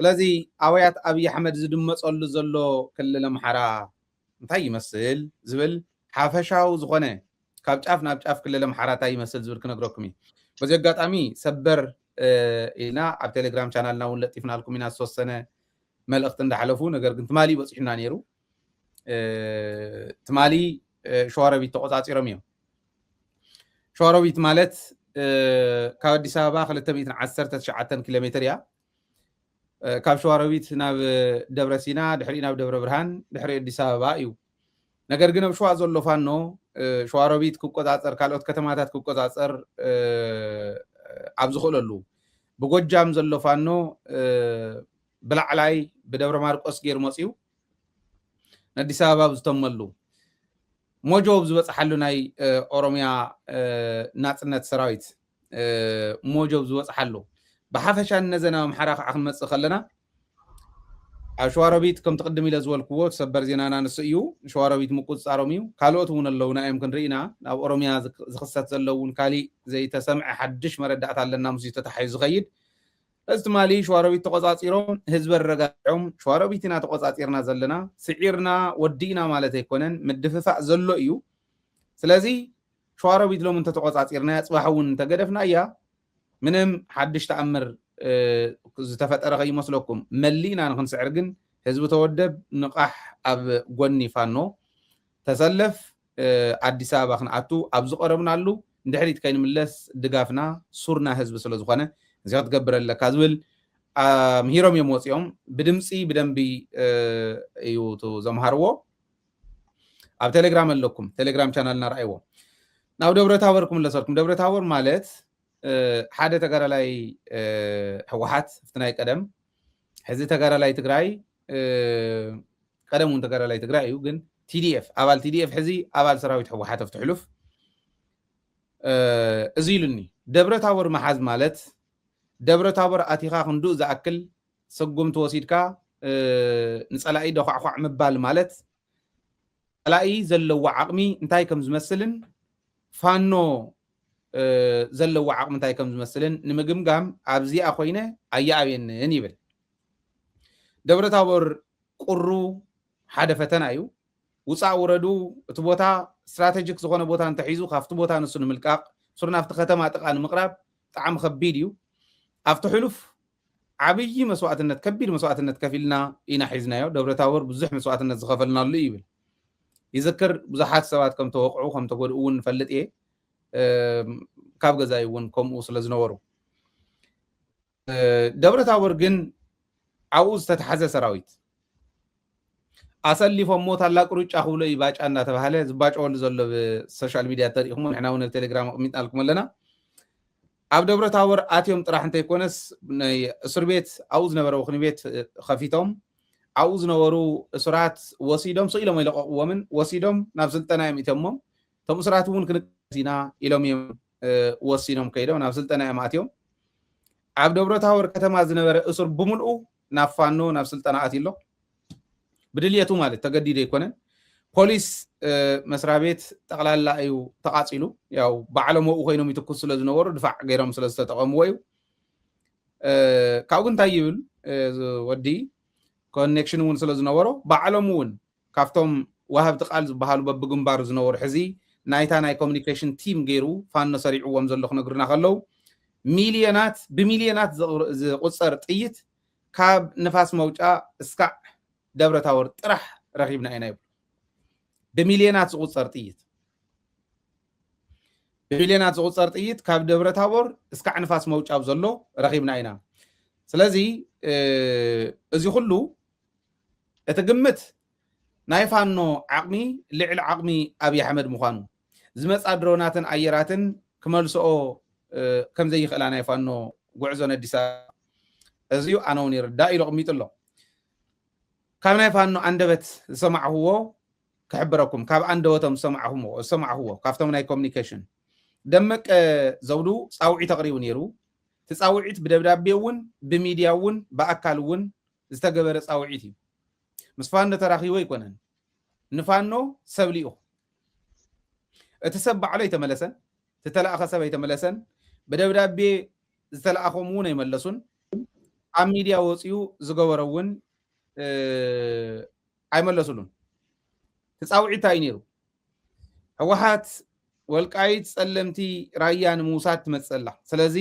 ስለዚህ ኣወያት ኣብይ ኣሕመድ ዝድመፀሉ ዘሎ ክልል ኣምሓራ እንታይ ይመስል ዝብል ሓፈሻዊ ዝኾነ ካብ ጫፍ ናብ ጫፍ ክልል ኣምሓራ እንታይ ይመስል ዝብል ክነግረኩም እዩ። በዚ ኣጋጣሚ ሰበር ኢና ኣብ ቴሌግራም ቻናልና እውን ለጢፍናልኩም ኢና ዝተወሰነ መልእኽቲ እንዳሓለፉ ነገር ግን ትማሊ በፂሕና ነይሩ። ትማሊ ሸዋሮቢት ተቆፃፂሮም እዮም። ሸዋሮቢት ማለት ካብ ኣዲስ ኣበባ 219 ኪሎ ሜትር እያ። ካብ ሸዋሮቢት ናብ ደብረ ሲና ድሕሪ ናብ ደብረ ብርሃን ድሕሪ ኣዲስ ኣበባ እዩ። ነገር ግን ኣብ ሸዋ ዘሎ ፋኖ ሸዋሮቢት ክቆፃፀር ካልኦት ከተማታት ክቆፃፀር ኣብ ዝኽእለሉ ብጎጃም ዘሎ ፋኖ ብላዕላይ ብደብረ ማርቆስ ገይሩ መፅዩ ንኣዲስ ኣበባ ብዝተመሉ ሞጆ ብዝበፅሓሉ ናይ ኦሮምያ ናፅነት ሰራዊት ሞጆ ብዝበፅሓሉ ብሓፈሻ ነዘና ኣምሓራ ከዓ ክንመፅእ ከለና ኣብ ሸዋሮቢት ከም ትቅድም ኢለ ዝበልክዎ ሰበር ዜናና ንሱ እዩ። ሸዋሮቢት ምቁፅፃሮም እዩ። ካልኦት እውን ኣለውና እዮም ክንርኢና ናብ ኦሮምያ ዝኽሰት ዘለውን ካሊእ ዘይተሰምዐ ሓድሽ መረዳእታ ኣለና ምስ ተታሓዩ ዝኸይድ እዚ ትማሊ ሸዋሮቢት ተቆፃፂሮም ህዝቢ ረጋዖም ሸዋሮቢት ኢና ተቆፃፂርና ዘለና ስዒርና ወዲእና ማለት ኣይኮነን ምድፍፋእ ዘሎ እዩ። ስለዚ ሸዋሮቢት ሎም እንተተቆፃፂርና ፅባሕ እውን እንተገደፍና እያ ምንም ሓድሽ ተኣምር ዝተፈጠረ ከይመስለኩም መሊእና ንክንስዕር ግን ህዝቢ ተወደብ ንቃሕ ኣብ ጎኒ ፋኖ ተሰለፍ ኣዲስ ኣበባ ክንኣቱ ኣብ ዝቀረብናሉ እንድሕሪት ከይንምለስ ድጋፍና ሱርና ህዝቢ ስለ ዝኾነ እዚኣ ትገብር ኣለካ ዝብል ምሂሮም እዮም ወፂኦም ብድምፂ ብደንቢ እዩ ዘምሃርዎ። ኣብ ቴሌግራም ኣለኩም ቴሌግራም ቻናልና ረኣይዎ። ናብ ደብረ ታቦር ክምለሰልኩም ደብረ ታቦር ማለት ሓደ ተጋዳላይ ሕወሓት ፍትናይ ቀደም ሕዚ ተጋዳላይ ትግራይ ቀደም እውን ተጋዳላይ ትግራይ እዩ ግን ቲዲኤፍ ኣባል ቲዲኤፍ ሕዚ ኣባል ሰራዊት ሕወሓት ኣፍትሕሉፍ እዚ ኢሉኒ ደብረ ታቦር መሓዝ ማለት ደብረ ታቦር ኣቲኻ ክንዱእ ዝኣክል ስጉምቲ ወሲድካ ንፀላኢ ደኳዕኳዕ ምባል ማለት ፀላኢ ዘለዎ ዓቕሚ እንታይ ከም ዝመስልን ፋኖ ዘለዎ ዓቕሚ እንታይ ከም ዝመስልን ንምግምጋም ኣብዚኣ ኮይነ ኣየኣብየንን ይብል። ደብረ ታቦር ቁሩ ሓደ ፈተና እዩ። ውፃእ ውረዱ እቲ ቦታ ስትራቴጂክ ዝኾነ ቦታ እንተሒዙ ካብቲ ቦታ ንሱ ንምልቃቕ ሱር ናብቲ ከተማ ጥቃ ንምቕራብ ብጣዕሚ ከቢድ እዩ። ኣብቲ ሕሉፍ ዓብይ መስዋዕትነት ከቢድ መስዋዕትነት ከፊልና ኢና ሒዝናዮ። ደብረ ታቦር ብዙሕ መስዋዕትነት ዝኸፈልናሉ ይብል ይዝክር ብዙሓት ሰባት ከም ተወቅዑ ከም ተጎድኡ እውን ንፈልጥ እየ ካብ ገዛይ እውን ከምኡ ስለ ዝነበሩ ደብረ ታቦር ግን ኣብኡ ዝተተሓዘ ሰራዊት ኣሰሊፎም ሞ ታላቅ ሩጫ ክብሎ እዩ ባጫ እናተባሃለ ዝባጨወሉ ዘሎ ብሶሻል ሚድያ ተሪኢኹም ንሕና እውን ኣብ ቴሌግራም ኣቕሚጥናልኩም ኣለና። ኣብ ደብረ ታቦር ኣትዮም ጥራሕ እንተይኮነስ ናይ እስር ቤት ኣብኡ ዝነበረ ወኽኒ ቤት ከፊቶም ኣብኡ ዝነበሩ እስራት ወሲዶም ስኢሎም ኣይለቀቕዎምን ወሲዶም ናብ ስልጠና እዮም ኢቶሞም እቶም እስራት እውን ክንቀስ ኢና ኢሎም እዮም ወሲኖም ከይዶም ናብ ስልጠና እዮም ኣትዮም ኣብ ደብረ ታቦር ከተማ ዝነበረ እስር ብምልኡ ናብ ፋኖ ናብ ስልጠና ኣትዩ ኣሎ ብድልየቱ ማለት ተገዲዱ ኣይኮነን። ፖሊስ መስሪያ ቤት ጠቕላላ እዩ ተቃፂሉ ያው ባዕሎም ወኡ ኮይኖም ይትኩስ ስለ ዝነበሩ ድፋዕ ገይሮም ስለ ዝተጠቐምዎ እዩ። ካብኡ እንታይ ይብል ወዲ ኮኔክሽን እውን ስለ ዝነበሮ ባዕሎም እውን ካብቶም ዋሃብቲ ቃል ዝበሃሉ በብግንባሩ ዝነበሩ ሕዚ ናይታ ናይ ኮሚኒኬሽን ቲም ገይሩ ፋኖ ሰሪዕዎም ዘሎ ክነግሩና ከለው ሚልዮናት ብሚልዮናት ዝቁፀር ጥይት ካብ ንፋስ መውጫ እስካዕ ደብረ ታቦር ጥራሕ ረኺብና ኢና ይብሉ። ብሚልዮናት ዝቁፀር ጥይት ብሚልዮናት ዝቁፀር ጥይት ካብ ደብረ ታቦር እስካዕ ንፋስ መውጫ ዘሎ ረኺብና ኢና። ስለዚ እዚ ኩሉ እቲ ግምት ናይ ፋኖ ዓቕሚ ልዕሊ ዓቕሚ ኣብይ ኣሕመድ ምዃኑ ዝመፃ ድሮናትን ኣየራትን ክመልስኦ ከም ዘይኽእላ ናይ ፋኖ ጉዕዞ ነዲሳ እዚዩ ኣነ እውን ይርዳእ ኢሉ ኣቕሚጡ ኣሎ። ካብ ናይ ፋኖ አንደበት ዝሰማዕህዎ ክሕብረኩም ካብ አንደበቶም ዝሰማዕህዎ ካብቶም ናይ ኮሚኒኬሽን ደመቀ ዘውዱ ፃውዒት ተቕሪቡ ነይሩ። እቲ ፃውዒት ብደብዳቤ እውን ብሚድያ እውን ብኣካል እውን ዝተገበረ ፃውዒት እዩ። ምስ ፋኖ ተራኺቦ ኣይኮነን ንፋኖ ሰብሊኡ እቲ ሰብ ባዕሉ ኣይተመለሰን ዝተለኣኸ ሰብ ኣይተመለሰን ብደብዳቤ ዝተለኣኸም እውን ኣይመለሱን ኣብ ሚድያ ወፂኡ ዝገበሮ እውን ኣይመለሱሉን ተፃውዒታ እዩ ነይሩ ህወሓት ወልቃይት ጸለምቲ ራያ ንምውሳድ ትመፅላ ስለዚ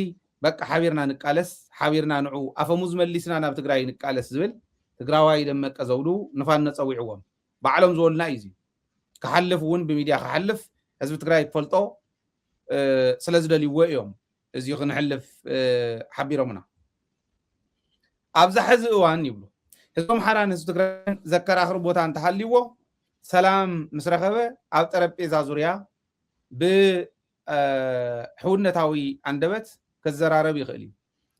በቃ ሓቢርና ንቃለስ ሓቢርና ንዑ ኣፈሙዝ መሊስና ናብ ትግራይ ንቃለስ ዝብል ትግራዋይ ደመቀ ዘውዱ ንፋኖ ፀዊዕዎም ባዕሎም ዝበሉና እዩ ክሓልፍ እውን ብሚድያ ክሓልፍ ህዝቢ ትግራይ ክፈልጦ ስለ ዝደልይዎ እዮም እዚኡ ክንሕልፍ ሓቢሮምና ኣብዛ ሕዚ እዋን ይብሉ ህዝቢ ኣምሓራን ህዝቢ ትግራይን ዘከራኽር ቦታ እንተሃልይዎ ሰላም ምስ ረኸበ ኣብ ጠረጴዛ ዙርያ ብሕውነታዊ አንደበት ክዘራረብ ይኽእል እዩ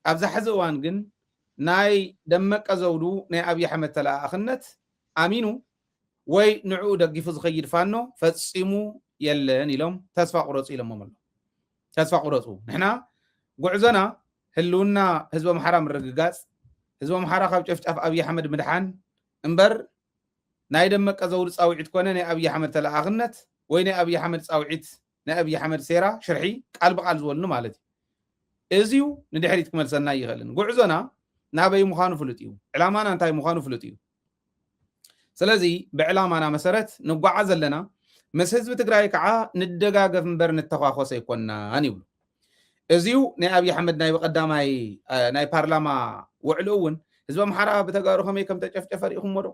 ኣብዛ ሕዚ እዋን ግን ናይ ደመቀ ዘውዱ ናይ ኣብይ ኣሕመድ ተለኣኽነት ኣሚኑ ወይ ንዕኡ ደጊፉ ዝኸይድ ፋኖ ፈፂሙ የለን ኢሎም ተስፋ ቁረፁ ኢሎም ኣሎ ተስፋ ቁረፁ ንሕና ጉዕዞና ህልውና ህዝቢ ኣምሓራ ምርግጋፅ ህዝቢ ኣምሓራ ካብ ጨፍጫፍ ኣብይ ኣሕመድ ምድሓን እምበር ናይ ደመቀ ዘውዱ ፃውዒት ኮነ ናይ ኣብይ ኣሕመድ ተለኣኽነት ወይ ናይ ኣብይ ኣሕመድ ፃውዒት ናይ ኣብይ ኣሕመድ ሴራ ሽርሒ ቃል ብቃል ዝበሉን ማለት እዩ እዚዩ ንድሕሪት ክመልሰና ይኽእልን ጉዕዞና ናበይ ምዃኑ ፍሉጥ እዩ ዕላማና እንታይ ምዃኑ ፍሉጥ እዩ ስለዚ ብዕላማና መሰረት ንጓዓዝ ዘለና ምስ ህዝቢ ትግራይ ከዓ ንደጋገፍ እምበር ንተኳኮሰ ይኮናን ይብሉ እዚዩ ናይ ኣብይ ኣሕመድ ናይ በቀዳማይ ናይ ፓርላማ ውዕሉ እውን ህዝቢ ኣምሓራ ብተጋሩ ከመይ ከም ተጨፍጨፈ ሪኢኹሞ ዶ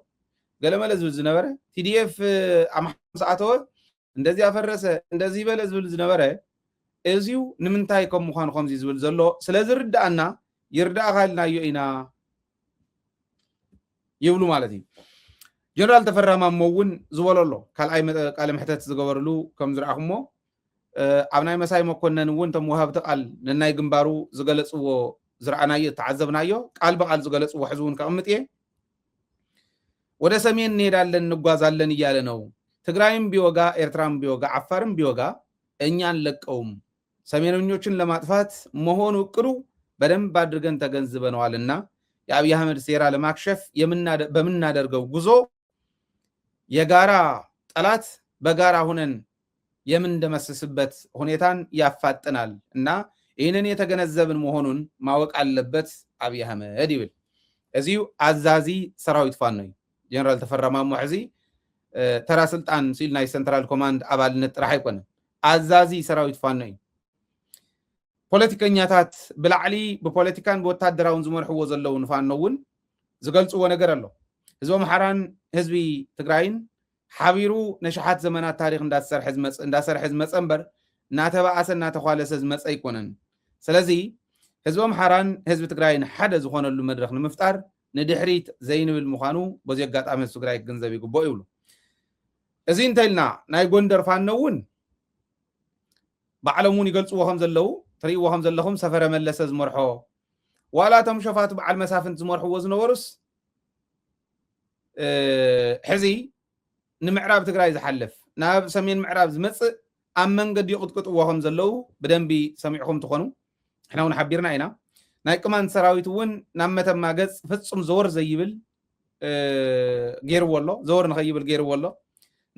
ገለመለ ዝብል ዝነበረ ቲዲኤፍ ኣምሓራ ሰዓተወ እንደዚህ ኣፈረሰ እንደዚህ በለ ዝብል ዝነበረ እዚዩ ንምንታይ ከም ምዃኑ ከምዚ ዝብል ዘሎ ስለዝርዳእና ይርዳእኻ ኢልናዮ ኢና ይብሉ ማለት እዩ ጀነራል ተፈራ ማሞ እውን ዝበሎ ኣሎ ካልኣይ ቃለ ምሕተት ዝገበርሉ ከም ዝረኣኹሞ ኣብ ናይ መሳይ መኮነን እውን ቶም ወሃብቲ ቃል ነናይ ግንባሩ ዝገለፅዎ ዝረኣናዮ ተዓዘብናዮ ቃል በቃል ዝገለፅዎ ሕዚ እውን ከቕምጥ እየ ወደ ሰሜን እንሄዳለን እንጓዛለን እያለ ነው ትግራይም ቢወጋ ኤርትራም ቢወጋ አፋርም ቢወጋ እኛን ለቀውም ሰሜነኞችን ለማጥፋት መሆኑ እቅዱ በደንብ አድርገን ተገንዝበነዋልና የአብይ አህመድ ሴራ ለማክሸፍ በምናደርገው ጉዞ የጋራ ጠላት በጋራ ሆነን የምንደመስስበት ሁኔታን ያፋጥናል እና ይህንን የተገነዘብን መሆኑን ማወቅ አለበት አብይ አህመድ ይብል እዚሁ አዛዚ ሰራዊት ፋኖ ጀነራል ተፈራ ማሞ ሕዚ ተራ ስልጣን ሲል ናይ ሴንትራል ኮማንድ አባልነት ጥራሕ አይኮነ አዛዚ ሰራዊት ፋኖ ፖለቲከኛታት ብላዕሊ ብፖለቲካን በወታደራውን ዝመርሕዎ ዘለው ንፋኖውን ዝገልጽዎ ነገር ኣሎ ህዝቢ ኣምሓራን ህዝቢ ትግራይን ሓቢሩ ነሽሓት ዘመናት ታሪክ እንዳሰርሐ ዝመፀ እምበር እናተባኣሰ እናተኳለሰ ዝመፀ ኣይኮነን ስለዚ ህዝቢ ኣምሓራን ህዝቢ ትግራይን ሓደ ዝኾነሉ መድረክ ንምፍጣር ንድሕሪት ዘይንብል ምዃኑ በዚ ኣጋጣሚ ህዝቢ ትግራይ ክግንዘብ ይግብኦ ይብሉ እዚ እንተኢልና ናይ ጎንደር ፋኖ እውን ባዕሎም እውን ይገልፅዎ ከም ዘለው ትሪእዎ ከም ዘለኹም ሰፈረ መለሰ ዝመርሖ ዋላ እቶም ሸፋት በዓል መሳፍንት ዝመርሕዎ ዝነበሩስ ሕዚ ንምዕራብ ትግራይ ዝሓልፍ ናብ ሰሜን ምዕራብ ዝመፅእ ኣብ መንገዲ ይቕጥቅጥዎ ከም ዘለው ብደንቢ ሰሚዕኹም ትኾኑ ንሕና እውን ሓቢርና ኢና ናይ ቅማንት ሰራዊት እውን ናብ መተማ ገፅ ፍፁም ዘወር ዘይብል ገይርዎ ኣሎ ዘወር ንኸይብል ገይርዎ ኣሎ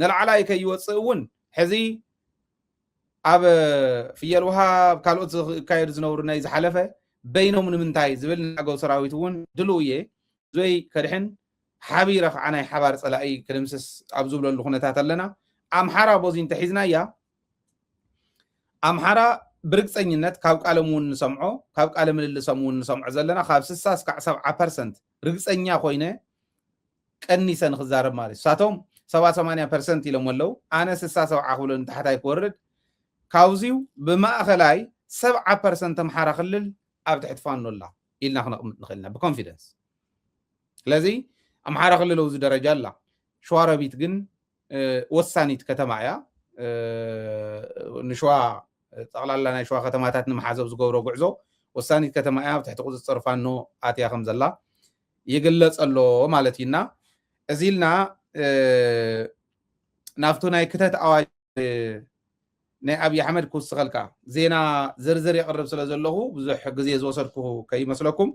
ንላዕላይ ከይወፅእ እውን ሕዚ ኣብ ፍየል ውሃብ ካልኦት ዝካየዱ ዝነብሩ ናይ ዝሓለፈ በይኖም ንምንታይ ዝብል ናገው ሰራዊት እውን ድልው እየ ዘይ ከድሕን ሓቢረ ከዓ ናይ ሓባር ፀላኢ ክድምስስ ኣብ ዝብለሉ ኩነታት ኣለና ኣምሓራ ቦዚ እንተሒዝና እያ ኣምሓራ ብርግፀኝነት ካብ ቃለም እውን ንሰምዖ ካብ ቃለ ምልልሶም እውን ንሰምዖ ዘለና ካብ 60 እስካዕ 70% ርግፀኛ ኮይነ ቀኒሰ ንክዛረብ ማለት ሳቶም 70-80% ኢሎም ኣለው ኣነ 60-70 ክብሎ ንታሕታይ ክወርድ ካብዚዩ ብማእኸላይ 70% ኣምሓራ ክልል ኣብ ትሕቲ ፋኖ ኣላ ኢልና ክነቕምጥ ንኽእልና ብኮንፊደንስ ስለዚ ኣምሓራ ክልል ኣብዚ ደረጃ ኣላ ሸዋሮቢት ግን ወሳኒት ከተማ እያ ንሸዋ ጠቕላላ ናይ ሸዋ ከተማታት ንምሓዘብ ዝገብሮ ጉዕዞ ወሳኒት ከተማ እያ ኣብ ትሕቲ ቁፅፅር ፋኖ ኣትያ ከም ዘላ ይግለፅ ኣሎ ማለት እዩና እዚ ኢልና ናብቱ ናይ ክተት ኣዋጅ ናይ ኣብይ ኣሕመድ ክውስኸልካ ዜና ዝርዝር የቕርብ ስለ ዘለኹ ብዙሕ ግዜ ዝወሰድኩ ከይመስለኩም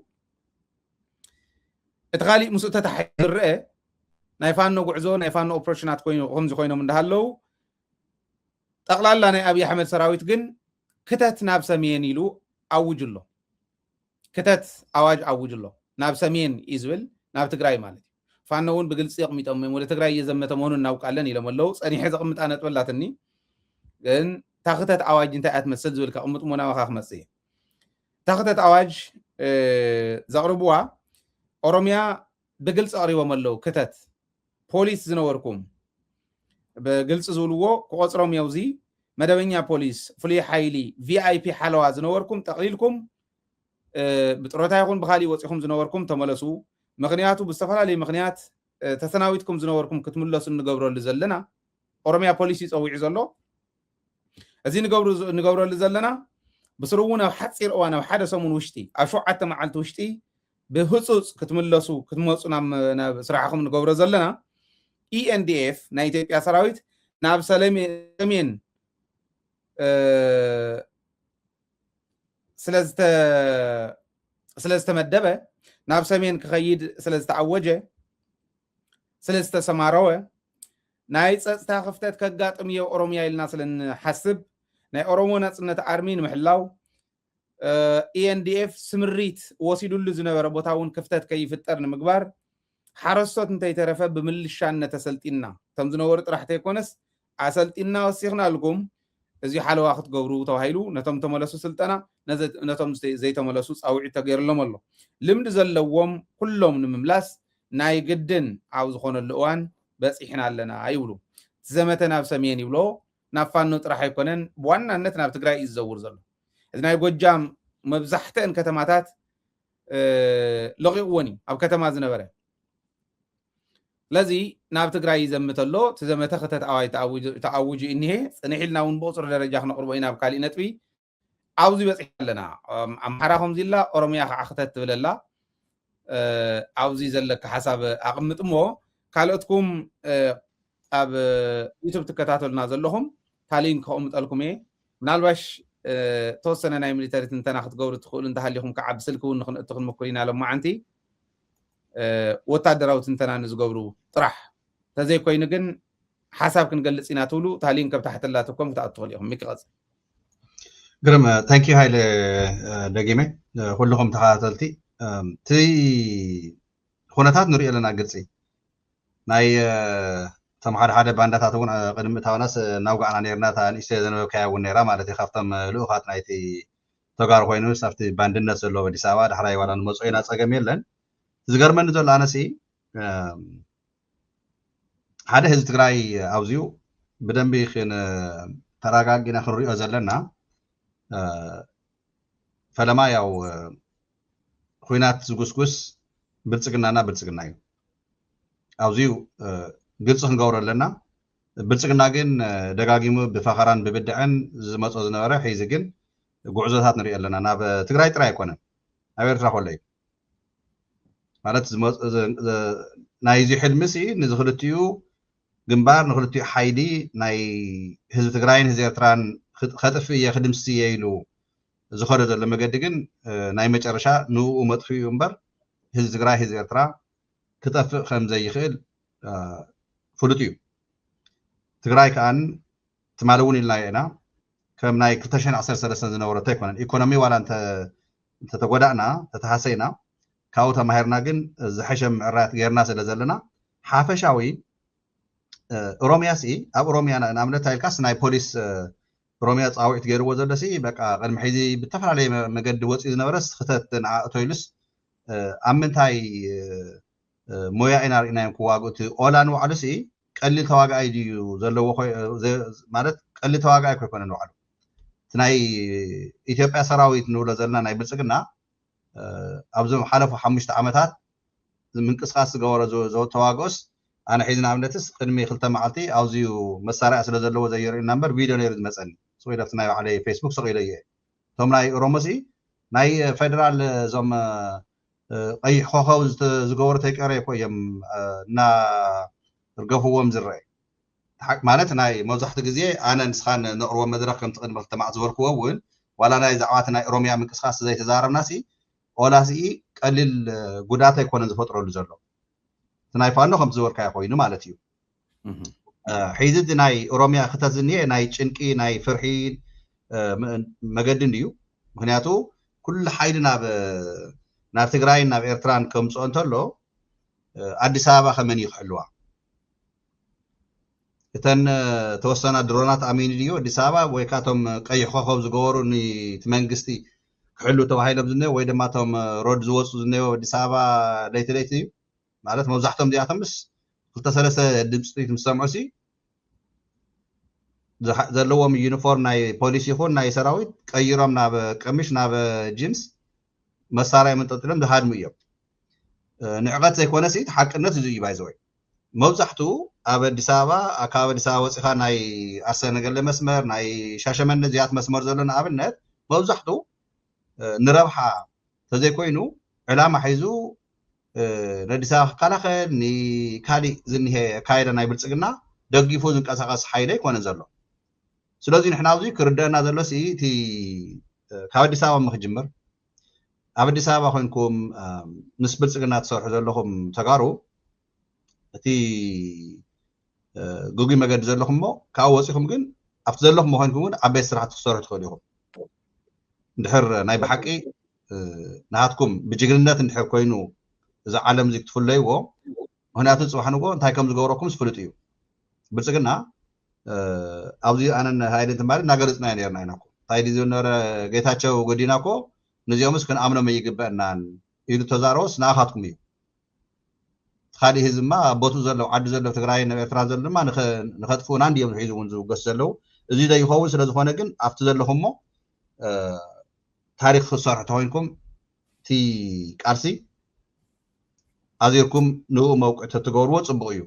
እቲ ካሊእ ምስኡ ተታሒዙ ዝርአ ናይ ፋኖ ጉዕዞ ናይ ፋኖ ኦፕሬሽናት ከምዚ ኮይኖም እንዳሃለው ጠቕላላ ናይ ኣብይ ኣሕመድ ሰራዊት ግን ክተት ናብ ሰሜን ኢሉ ኣውጅ ኣሎ ክተት ኣዋጅ ኣውጅ ኣሎ ناب سمين إزبل ناب تجراي مالتي فانون بقلص يقميطهم ولا تجراي يزمته مهون እናውቃለን ይለመለው ጸኒ ሐዘ ቅምጣ ነጥበላትኒ ግን ታኽተት አዋጅ እንታይ አትመስል ዝብል ከቅምጥ ሞና ወኻኽ መጽይ ታኽተት አዋጅ ዘቅርቡዋ ኦሮሚያ بقلص قريبه ملو كتت بوليس زنوركم بقلص زولو قصرهم يوزي مدبنيا بوليس فلي حيلي في اي بي حلوا زنوركم تقليلكم بطرتا يكون بخالي وصيكم زنوركم تملسو مغنياتو بستفالي مغنيات تسناويتكم زنوركم كتملسو نغبرو لزلنا اورميا بوليس يصوي زلو ازي نغبرو لزلنا بسرونا حصير وانا حدا سمون وشتي اشوعت معلت وشتي بهصوص كتملسو كتمصنا سراحكم نغبرو زلنا ENDF نا ኢትዮጵያ ሰራዊት ናብ ሰሜን ስለዝተመደበ ናብ ሰሜን ክኸይድ ስለዝተዓወጀ ስለዝተሰማረወ ናይ ጸጥታ ክፍተት ከጋጥም የኦሮሚያ ኢልና ስለንሐስብ ናይ ኦሮሞ ናጽነት አርሚ ንምሕላው ENDF ስምሪት ወሲዱሉ ዝነበረ ቦታውን ክፍተት ከይፍጠር ንምግባር حرصت انت يترفى بملشان تسلطينا تم زنور طرحت يكونس اسلطينا وسيخنا لكم ازي حلو واخد غبرو توهيلو نتم تملسو سلطنا نتم زي تملسو صاوعي تغيرلهم الله لمد زلوم كلهم نمملاس ناي قدن عاوز خون اللوان بصيحنا لنا ايولو زمتنا بسمين يبلو نافانو طرح يكونن بوانانت ناب تግራይ يزور زلو اذا ناي ጎጃም مبزحتن ከተማታት لغيوني اب ከተማ ዝነበረ لذي ناب تግራይ يزمتلو تزمته خطت اواي تعوج انه صنحلناون بوصر درجه نقربو يناب كالي نطبي عاوزي بصيحلنا امحراهم زيلا اورميا خطت تبللا عاوزي زلك حساب اقمطمو كالوتكم اب يوتيوب تكتاتلنا زلهم تالين كومطلكم منالباش توسنا ناي ميليتري تنتنا خطغور تخول انت هليكم كعب سلكون نخن مكرينا لما عنتي ወታደራው ትንተናን ዝገብሩ ጥራሕ ተዘይ ኮይኑ ግን حساب ክንገልጽ ኢና ትብሉ ታሊን ከብታሕተላትኩም ክትአትኹሉ ኢኹም ሚቅጽ ግርም ታንክ ዩ ሃይለ ደጊሜ ሁሉኩም ተኸታተልቲ ቲ ኩነታት ንሪኦ ኣለና ግልጺ ናይ ተምሓደ ሓደ ባንዳታት እውን ቅድሚ ታውናስ ናውጋዕና ነርና ታ ንእሽተይ ዘነበብካያ እውን ነራ ማለት እዩ ካብቶም ልኡኻት ናይቲ ተጋሩ ኮይኑ ሳፍቲ ባንድነት ዘለዎ አዲስ አበባ ዳሕራይ ዋላ ንመጽኦ ኢና ፀገም የለን ዝገርመኒ ዘሎ ኣነሲ ሓደ ህዝቢ ትግራይ ኣብዚዩ ብደንቢ ተረጋጊና ክንሪኦ ዘለና ፈለማ ያው ኩናት ዝጉስጉስ ብልጽግናና ብልጽግና እዩ ኣብዚዩ ግልጽ ክንገብሮ ኣለና ብልጽግና ግን ደጋጊሙ ብፈኸራን ብብድዕን ዝመጾ ዝነበረ ሒዚ ግን ጉዕዞታት ንሪኦ ኣለና ናብ ትግራይ ጥራይ ኣይኮነን ኣብ ኤርትራ ኮሎ እዩ ማለት ናይዚ ሕልምሲ ንዝኽልትዩ ግንባር ንኽልትዩ ሓይሊ ናይ ህዝቢ ትግራይን ህዝቢ ኤርትራን ከጥፍ እየ ክድምስስ እየ ኢሉ ዝኸደ ዘሎ መገዲ ግን ናይ መጨረሻ ንኡ መጥፊኡ እምበር ህዝቢ ትግራይ ህዝቢ ኤርትራ ክጠፍእ ከም ዘይኽእል ፍሉጥ እዩ ትግራይ ከኣን ትማል እውን ኢልና ኢና ከም ናይ 2013 ዝነበረቶ ኣይኮነን ኢኮኖሚ ዋላ እንተተጎዳእና ተተሃሰይና ካው ተማሂርና ግን ዝሐሸ ምዕራት ገርና ስለ ዘለና ሓፈሻዊ ኦሮሚያሲ ኣብ ኦሮሚያ ናምነት ታይልካስ ናይ ፖሊስ ኦሮሚያ ጻውዒት ገይርዎ ዘለሲ በቃ ቅድሚ ሕዚ ብተፈላለየ መገዲ ወፂ ዝነበረስ ክተት ንኣእቶይሉስ ኣብ ምንታይ ሞያ ኢና ርኢናዮም ክዋግኡ እቲ ኦላን ባዕሉሲ ቀሊል ተዋጋኣይ ድዩ ዘለዎ ማለት ቀሊል ተዋጋኣይ ኮይኮነን ባዕሉ እቲ ናይ ኢትዮጵያ ሰራዊት ንብሎ ዘለና ናይ ብልጽግና ኣብዞም ሓለፉ 5 ዓመታት ምንቅስቃስ ዝገበረ ተዋግኦስ ኣነ ሒዚ ንኣብነትስ ቅድሚ 2 መዓልቲ ኣብዚዩ መሳርያ ስለ ዘለዎ ዘየርእየና እምበር ቪድዮ ነይሩ ዝመፀኒ ስኢለፍቲ ናይ ባዕለይ ፌስቡክ ሰቂለ እየ እቶም ናይ ኦሮሞሲ ናይ ፌደራል እዞም ቀይሕ ኮኸብ ዝገበሩ ተይቀረ እኮ እዮም እና ርገፍዎም ዝረአ ማለት ናይ መብዛሕትኡ ግዜ ኣነ ንስኻን ነቕርቦ መድረክ ከምቲ ቅድሚ 2 መዓልቲ ዝበልክዎ እውን ዋላ ናይ ዛዕባት ናይ ኦሮሚያ ምንቅስቃስ ዘይተዛረብናሲ ኦላሲ ቀሊል ጉዳት ኣይኮነን ዝፈጥረሉ ዘሎ ናይ ፋኖ ከም ዝወርካያ ኮይኑ ማለት እዩ ሒዚ ናይ ኦሮሚያ ክተት ዝኒሄ ናይ ጭንቂ ናይ ፍርሒ መገድን እዩ ምክንያቱ ኩሉ ሓይሊ ናብ ናብ ትግራይን ናብ ኤርትራን ከምፅኦ እንተሎ ኣዲስ ኣበባ ከመን ይክሕልዋ እተን ተወሰና ድሮናት ኣሚኑ ድዩ ኣዲስ ኣበባ ወይ ካቶም ቀይሕ ኮኸብ ዝገበሩ ንቲ መንግስቲ ክሕሉ ተባሂሎም ዝነሄ ወይ ድማ ቶም ሮድ ዝወፁ ዝነሄ ኣዲስ ኣበባ ለይቲ ለይቲ እዩ ማለት መብዛሕቶም ዚኣቶም ምስ ክልተ ሰለስተ ድምፂ ምስ ሰምዑ ሲ ዘለዎም ዩኒፎርም ናይ ፖሊስ ይኹን ናይ ሰራዊት ቀይሮም ናብ ቀሚሽ ናብ ጂንስ መሳርያ መንጠልጥሎም ዝሃድሙ እዮም ንዕቀት ዘይኮነሲ ሓቅነት እዚ እዩ ባይዘወይ መብዛሕትኡ ኣብ ኣዲስ ኣበባ ኣካባቢ ኣዲስ ኣበባ ወፂኻ ናይ ኣሰነገለ መስመር ናይ ሻሸመነ ዚያት መስመር ዘሎ ንኣብነት መብዛሕትኡ ንረብሓ ተዘይኮይኑ ዕላማ ሒዙ ንኣዲስ ኣበባ ክከላኸል ንካሊእ ዝኒሄ ካይዳ ናይ ብልፅግና ደጊፉ ዝንቀሳቀስ ሓይሊ ኣይኮነን ዘሎ ስለዚ ንሕና ኣብዚ ክርደአና ዘሎ ሲ እቲ ካብ ኣዲስ ኣበባ ምክጅምር ኣብ ኣዲስ ኣበባ ኮይንኩም ምስ ብልፅግና ትሰርሑ ዘለኹም ተጋሩ እቲ ጉጉይ መገዲ ዘለኹም እሞ ካብኡ ወፂኹም ግን ኣብቲ ዘለኹም ኮይንኩም እውን ዓበይቲ ስራሕቲ ክሰርሑ ትኽእሉ ኢኹም እንድሕር ናይ ብሓቂ ንሃትኩም ብጅግንነት እንድሕር ኮይኑ እዚ ዓለም እዚ ክትፍለይዎ ምክንያቱ ፅባሕ ንጎ እንታይ ከም ዝገብረኩም ዝፍልጥ እዩ ብልፅግና ኣብዚ ኣነን ሃይለ እንትማለት እናገለፅና ነርና ኢናኮ እንታይ ድዩ ዝነበረ ጌታቸው ጎዲናኮ ነዚኦምስ ክንኣምኖም ኣይግበአናን ኢሉ ተዛረበስ ንኣኻትኩም እዩ ካሊእ ህዝቢ ድማ ቦቱ ዘለዎ ዓዲ ዘለዎ ትግራይ ኤርትራ ዘሎ ድማ ንኸጥፍኡና እንዲዮም ዝሒዙ እውን ዝውገስ ዘለው እዚ ዘይኸውን ስለዝኾነ ግን ኣብቲ ዘለኹም ሞ ታሪክ ክሰርሑ ተኮይንኩም እቲ ቃልሲ ኣዚርኩም ንኡ መውቅዕ ትገብርዎ ፅቡቅ እዩ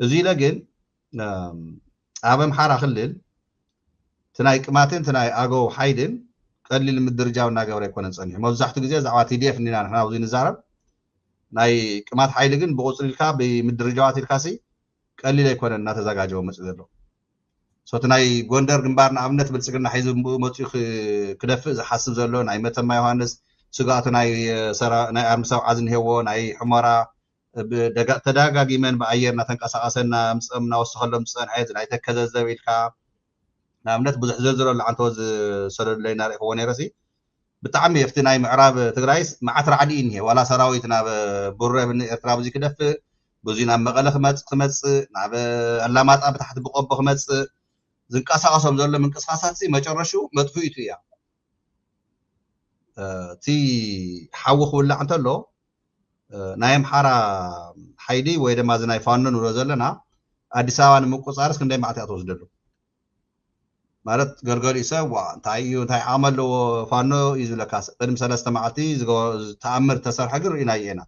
እዚ ኢለ ግን ኣብ ኣምሓራ ክልል እቲ ናይ ቅማትን እቲ ናይ ኣገው ሓይልን ቀሊል ምድርጃው እናገበረ ኣይኮነን ፀኒሑ መብዛሕትኡ ግዜ ዛዕባ ቲዲኤፍ ኒና ንሕና ኣብዚ ንዛረብ ናይ ቅማት ሓይሊ ግን ብቁፅሪ ኢልካ ብምድርጃዋት ኢልካሲ ቀሊል ኣይኮነን እናተዘጋጀወ መፅእ ዘሎ ሶቲ ናይ ጎንደር ግንባር ንኣብነት ብልፅግና ሒዙ መፅኡ ክደፍእ ዝሓስብ ዘሎ ናይ መተማ ዮሃንስ ስጋቱ ናይ ኣርሚ ሰብዓ ዝንሄዎ ናይ ሕሞራ ተደጋጊመን ብኣየር እናተንቀሳቀሰና ምፅኦም እናወስኸሎም ዝፀንሐ ናይ ተከዘዘብ ኢልካ ንኣብነት ብዙሕ ዝርዝረሉ ዓንተ ዝሰለለይ ናሪእኽዎ ነይረሲ ብጣዕሚ ኣብቲ ናይ ምዕራብ ትግራይስ መዓት ራዕዲ እኒሄ ዋላ ሰራዊት ናብ ቡረ ኤርትራ ብዙ ክደፍእ ብዙ ናብ መቐለ ክመፅእ ናብ ኣላማጣ ብታሕቲ ብቆቦ ክመፅእ ዝንቀሳቀሶም ዘሎ ምንቅስቃሳት መጨረሽኡ መጥፍኢቱ እያ እቲ ሓዊ ክውላዕ እንተሎ ናይ ኣምሓራ ሓይሊ ወይ ድማ እዚ ናይ ፋኖ ንብሎ ዘለና ኣዲስ ኣበባ ንምቁፃርስ ክንደይ መዓልቲ እያ ትወስደሉ ማለት ገልገሊኡ ሰብ እንታይ እዩ እንታይ ዓቕሚ ኣለዎ ፋኖ እዩ ዝብለካ ቅድሚ 3 መዓልቲ ተኣምር ተሰርሐ ግን ርኢና ኢና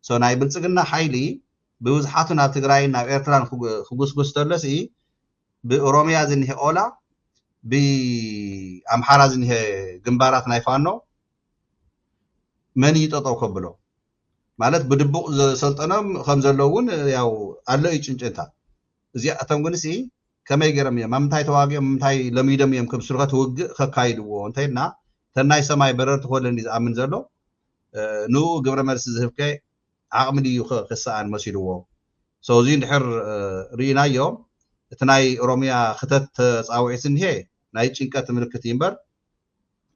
ሶ ናይ ብልፅግና ሓይሊ ብብዝሓቱ ናብ ትግራይን ናብ ኤርትራን ክጉስጉስ ተሎሲ ብኦሮሚያ ዝኒሄ ኦላ ብኣምሓራ ዝኒሄ ግንባራት ናይ ፋኖ መን ይጠጠው ከብሎ ማለት ብድቡቕ ዘሰልጠኖም ከም ዘሎ እውን ያው ኣሎ እዩ ጭንጭንታ እዚኣቶም ግን ሲ ከመይ ገይሮም እዮም ኣብ ምንታይ ተዋጊኦም ምንታይ ለሚዶም እዮም ክብስሩኸ ትውግእ ከካይድዎ እንተይልና ተናይ ሰማይ በረርቲ ኮለኒ ዝኣምን ዘሎ ንኡ ግብረ መልሲ ዝህብከ ዓቕሚ ድዩ ክስኣን መሲልዎ ሶ እዚ እንድሕር ርኢናዮ እቲ ናይ ኦሮሚያ ክተት ተፃውዒት እንሄ ናይ ጭንቀት ምልክት እዩ እምበር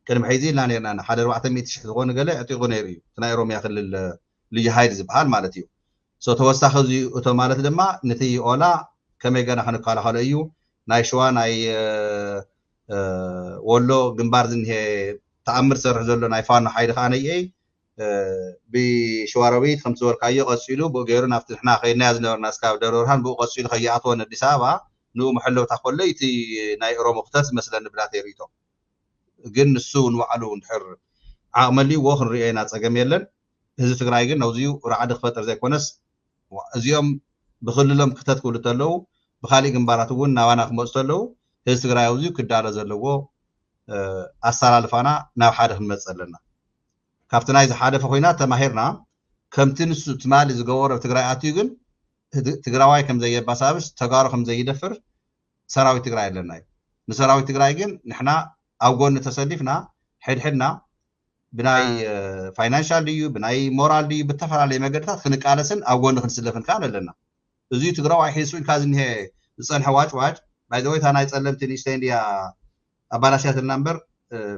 ቅድሚ ሕዚ ኢልና ነርና 400,000 ዝኾነ ገለ ዕጢቑ ነይሩ እዩ እቲ ናይ ኦሮሚያ ክልል ልዩ ሃይል ዝበሃል ማለት እዩ ሶ ተወሳኺ እዚ እቶ ማለት ድማ ነቲ ኦላ ከመይ ገና ክንከላኸሎ እዩ ናይ ሸዋ ናይ ወሎ ግንባር ዝኒሄ ተኣምር ዝሰርሕ ዘሎ ናይ ፋኖ ሓይሊ ከዓ ነየይ ብሸዋሮቢት ከምቲ ዝበልካዮ ቀፂሉ ብኡ ገይሩ ናብቲ ንሕና ከይድናዮ ዝነበርና እስካብ ደብረ ብርሃን ብኡ ቀፂሉ ከይኣትወን ኣዲስ ኣበባ ንኡ መሐለውታ ከሎ እቲ ናይ ኦሮሞ ክተት ዝመስለኒ ብላ ተይርኢቶ ግን ንሱ ንባዕሉ እንድሕር ዓቕመልይዎ ክንሪኦ ኢና ፀገም የለን ህዝቢ ትግራይ ግን ናብዚኡ ራዕዲ ክፈጥር ዘይኮነስ እዚኦም ብክልሎም ክተት ክብሉ ተለዉ ብካሊእ ግንባራት እውን ናባና ክመፁ ተለዉ ህዝቢ ትግራይ ኣብዚኡ ክዳሎ ዘለዎ ኣሰላልፋና ናብ ሓደ ክንመፅእ ኣለና ካብቲ ናይ ዝሓደፈ ኮይናት ተማሂርና ከምቲ ንሱ ትማሊ ዝገበሮ ትግራይ ኣትዩ ግን ትግራዋይ ከም ዘየባሳብስ ተጋሩ ከም ዘይደፍር ሰራዊት ትግራይ ኣለና እዩ ንሰራዊት ትግራይ ግን ንሕና ኣብ ጎኒ ተሰሊፍና ሕድሕድና ብናይ ፋይናንሻል ድዩ ብናይ ሞራል ድዩ ብተፈላለየ መገድታት ክንቃለስን ኣብ ጎኒ ክንስለፍን ከዓ ኣለና እዚ ትግራዋይ ሒሱ ኢልካ ዝኒሄ ዝፀንሐ ዋጭዋጭ ባይዘወይታ ናይ ፀለምቲ ንእሽተይ እንድያ ኣባላሽያትና እምበር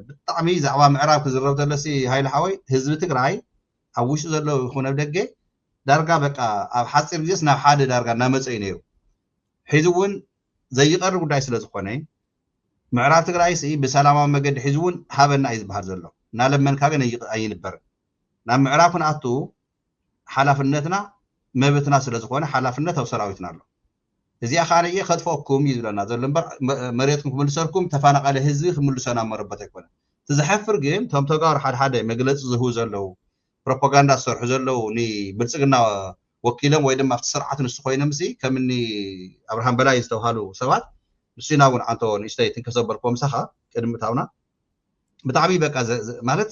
ብጣዕሚ ዛዕባ ምዕራብ ክዝረብ ዘሎሲ ሃይለ ሓወይ ህዝቢ ትግራይ ኣብ ውሽጡ ዘሎ ይኹን ኣብ ደገ ዳርጋ በቃ ኣብ ሓፂር ግዜስ ናብ ሓደ ዳርጋ እናመፀ እዩ ነይሩ ሒዙ እውን ዘይቀርብ ጉዳይ ስለ ዝኾነ ምዕራብ ትግራይ ብሰላማዊ መገዲ ሒዙ እውን ሃበና እዩ ዝበሃል ዘሎ እናለመንካ ግን ኣይንበርን ናብ ምዕራብ ክንኣቱ ሓላፍነትና መብትና ስለ ዝኾነ ሓላፍነት ኣብ ሰራዊትና ኣሎ እዚኣ ከዓ ከጥፈኩም እዩ ዝብለና ዘሎ እምበር መሬትኩም ክምልሰልኩም ተፈናቀለ ህዝቢ ክምልሰና መረበት ኣይኮነን ዝሕፍር ግን ቶም ተጋሩ ሓደ መግለፂ ዝህቡ ዘለው ፕሮፓጋንዳ ዝሰርሑ ዘለው ንብልፅግና ወኪሎም ወይ ድማ ኣብቲ ስርዓት ንሱ ኮይኖም ከምኒ ኣብርሃም በላይ ዝተባሃሉ ሰባት ንሱና እውን ዓንቶ ንእሽተይ ትንከሰበልኩም ምሳኻ ቅድምታውና ብጣዕሚ በቃ ማለት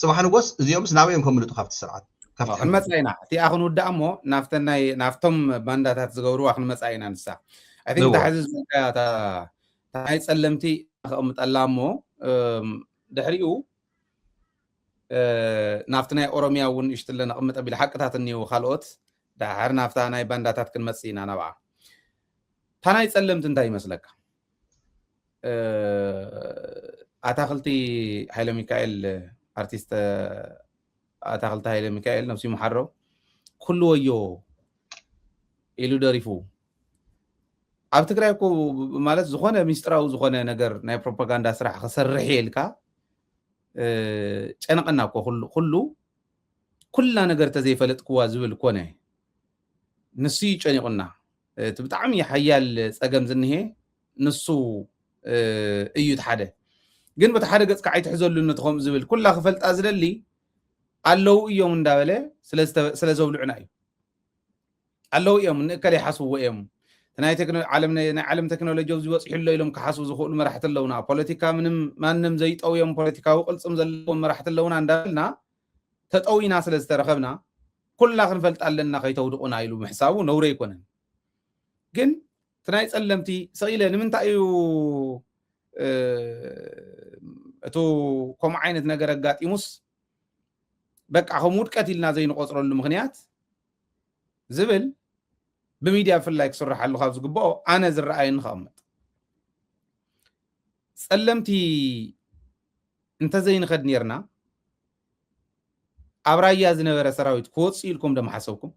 ፅባሕ ንጎስ እዚኦምስ ናበዮም ከምልጡ ካብቲ ስርዓት ክንመፃኢና እቲ ክንውዳእ እሞ ናፍቶም ባንዳታት ዝገብሩ ክንመፃ ኢና ንሳ ኣይ ቲንክ ታሕዚ ዝበልካያ ናይ ፀለምቲ ክቕምጠላ እሞ ድሕሪኡ ናፍቲ ናይ ኦሮሚያ እውን እሽትለ ነቕምጥ ኣቢል ሓቅታት እኒው ካልኦት ዳሕር ናፍታ ናይ ባንዳታት ክንመፅእ ኢና ናብዓ እታ ናይ ፀለምቲ እንታይ ይመስለካ ኣታክልቲ ሃይለ ሚካኤል ኣርቲስት ኣታክልቲ ሃይለ ሚካኤል ነብሲ ይመሓሮ ኩሉ ወዮ ኢሉ ደሪፉ ኣብ ትግራይ እኮ ማለት ዝኾነ ሚስጥራዊ ዝኾነ ነገር ናይ ፕሮፓጋንዳ ስራሕ ክሰርሕ የልካ ጨነቀና እኮ ኩሉ ኩላ ነገር ተዘይፈለጥክዋ ዝብል ኮነ ንሱ ጨኒቁና እቲ ብጣዕሚ ሓያል ፀገም ዝኒሄ ንሱ እዩ ሓደ ግን በቲ ሓደ ገጽ ከዓይ ትሕዘሉ ነትኸም ዝብል ኩላ ክፈልጣ ዝደሊ ኣለው እዮም እንዳበለ ስለ ዘብልዑና እዩ ኣለው እዮም ንእከለ ይሓስብዎ እዮም ናይ ዓለም ቴክኖሎጂ ዝበፅሕሎ ኢሎም ክሓስቡ ዝኽእሉ መራሕቲ ኣለውና ፖለቲካ ማንም ዘይጠውዮም ፖለቲካዊ ቅልፅም ዘለዎም መራሕቲ ኣለውና እንዳበልና ተጠዊና ስለ ዝተረኸብና ኩላ ክንፈልጥ ኣለና ከይተውድቁና ኢሉ ምሕሳቡ ነውረ ይኮነን ግን እቲ ናይ ፀለምቲ ሰቂለ ንምንታይ እዩ እቱ ከምኡ ዓይነት ነገር ኣጋጢሙስ በቃ ከም ውድቀት ኢልና ዘይንቆፅረሉ ምክንያት ዝብል ብሚድያ ብፍላይ ክስርሓሉ ካብ ዝግብኦ ኣነ ዝረኣየኒ ክቕመጥ ፀለምቲ እንተዘይንኸድ ነርና ኣብ ራያ ዝነበረ ሰራዊት ክወፅኡ ኢልኩም ደማ ሓሰብኩም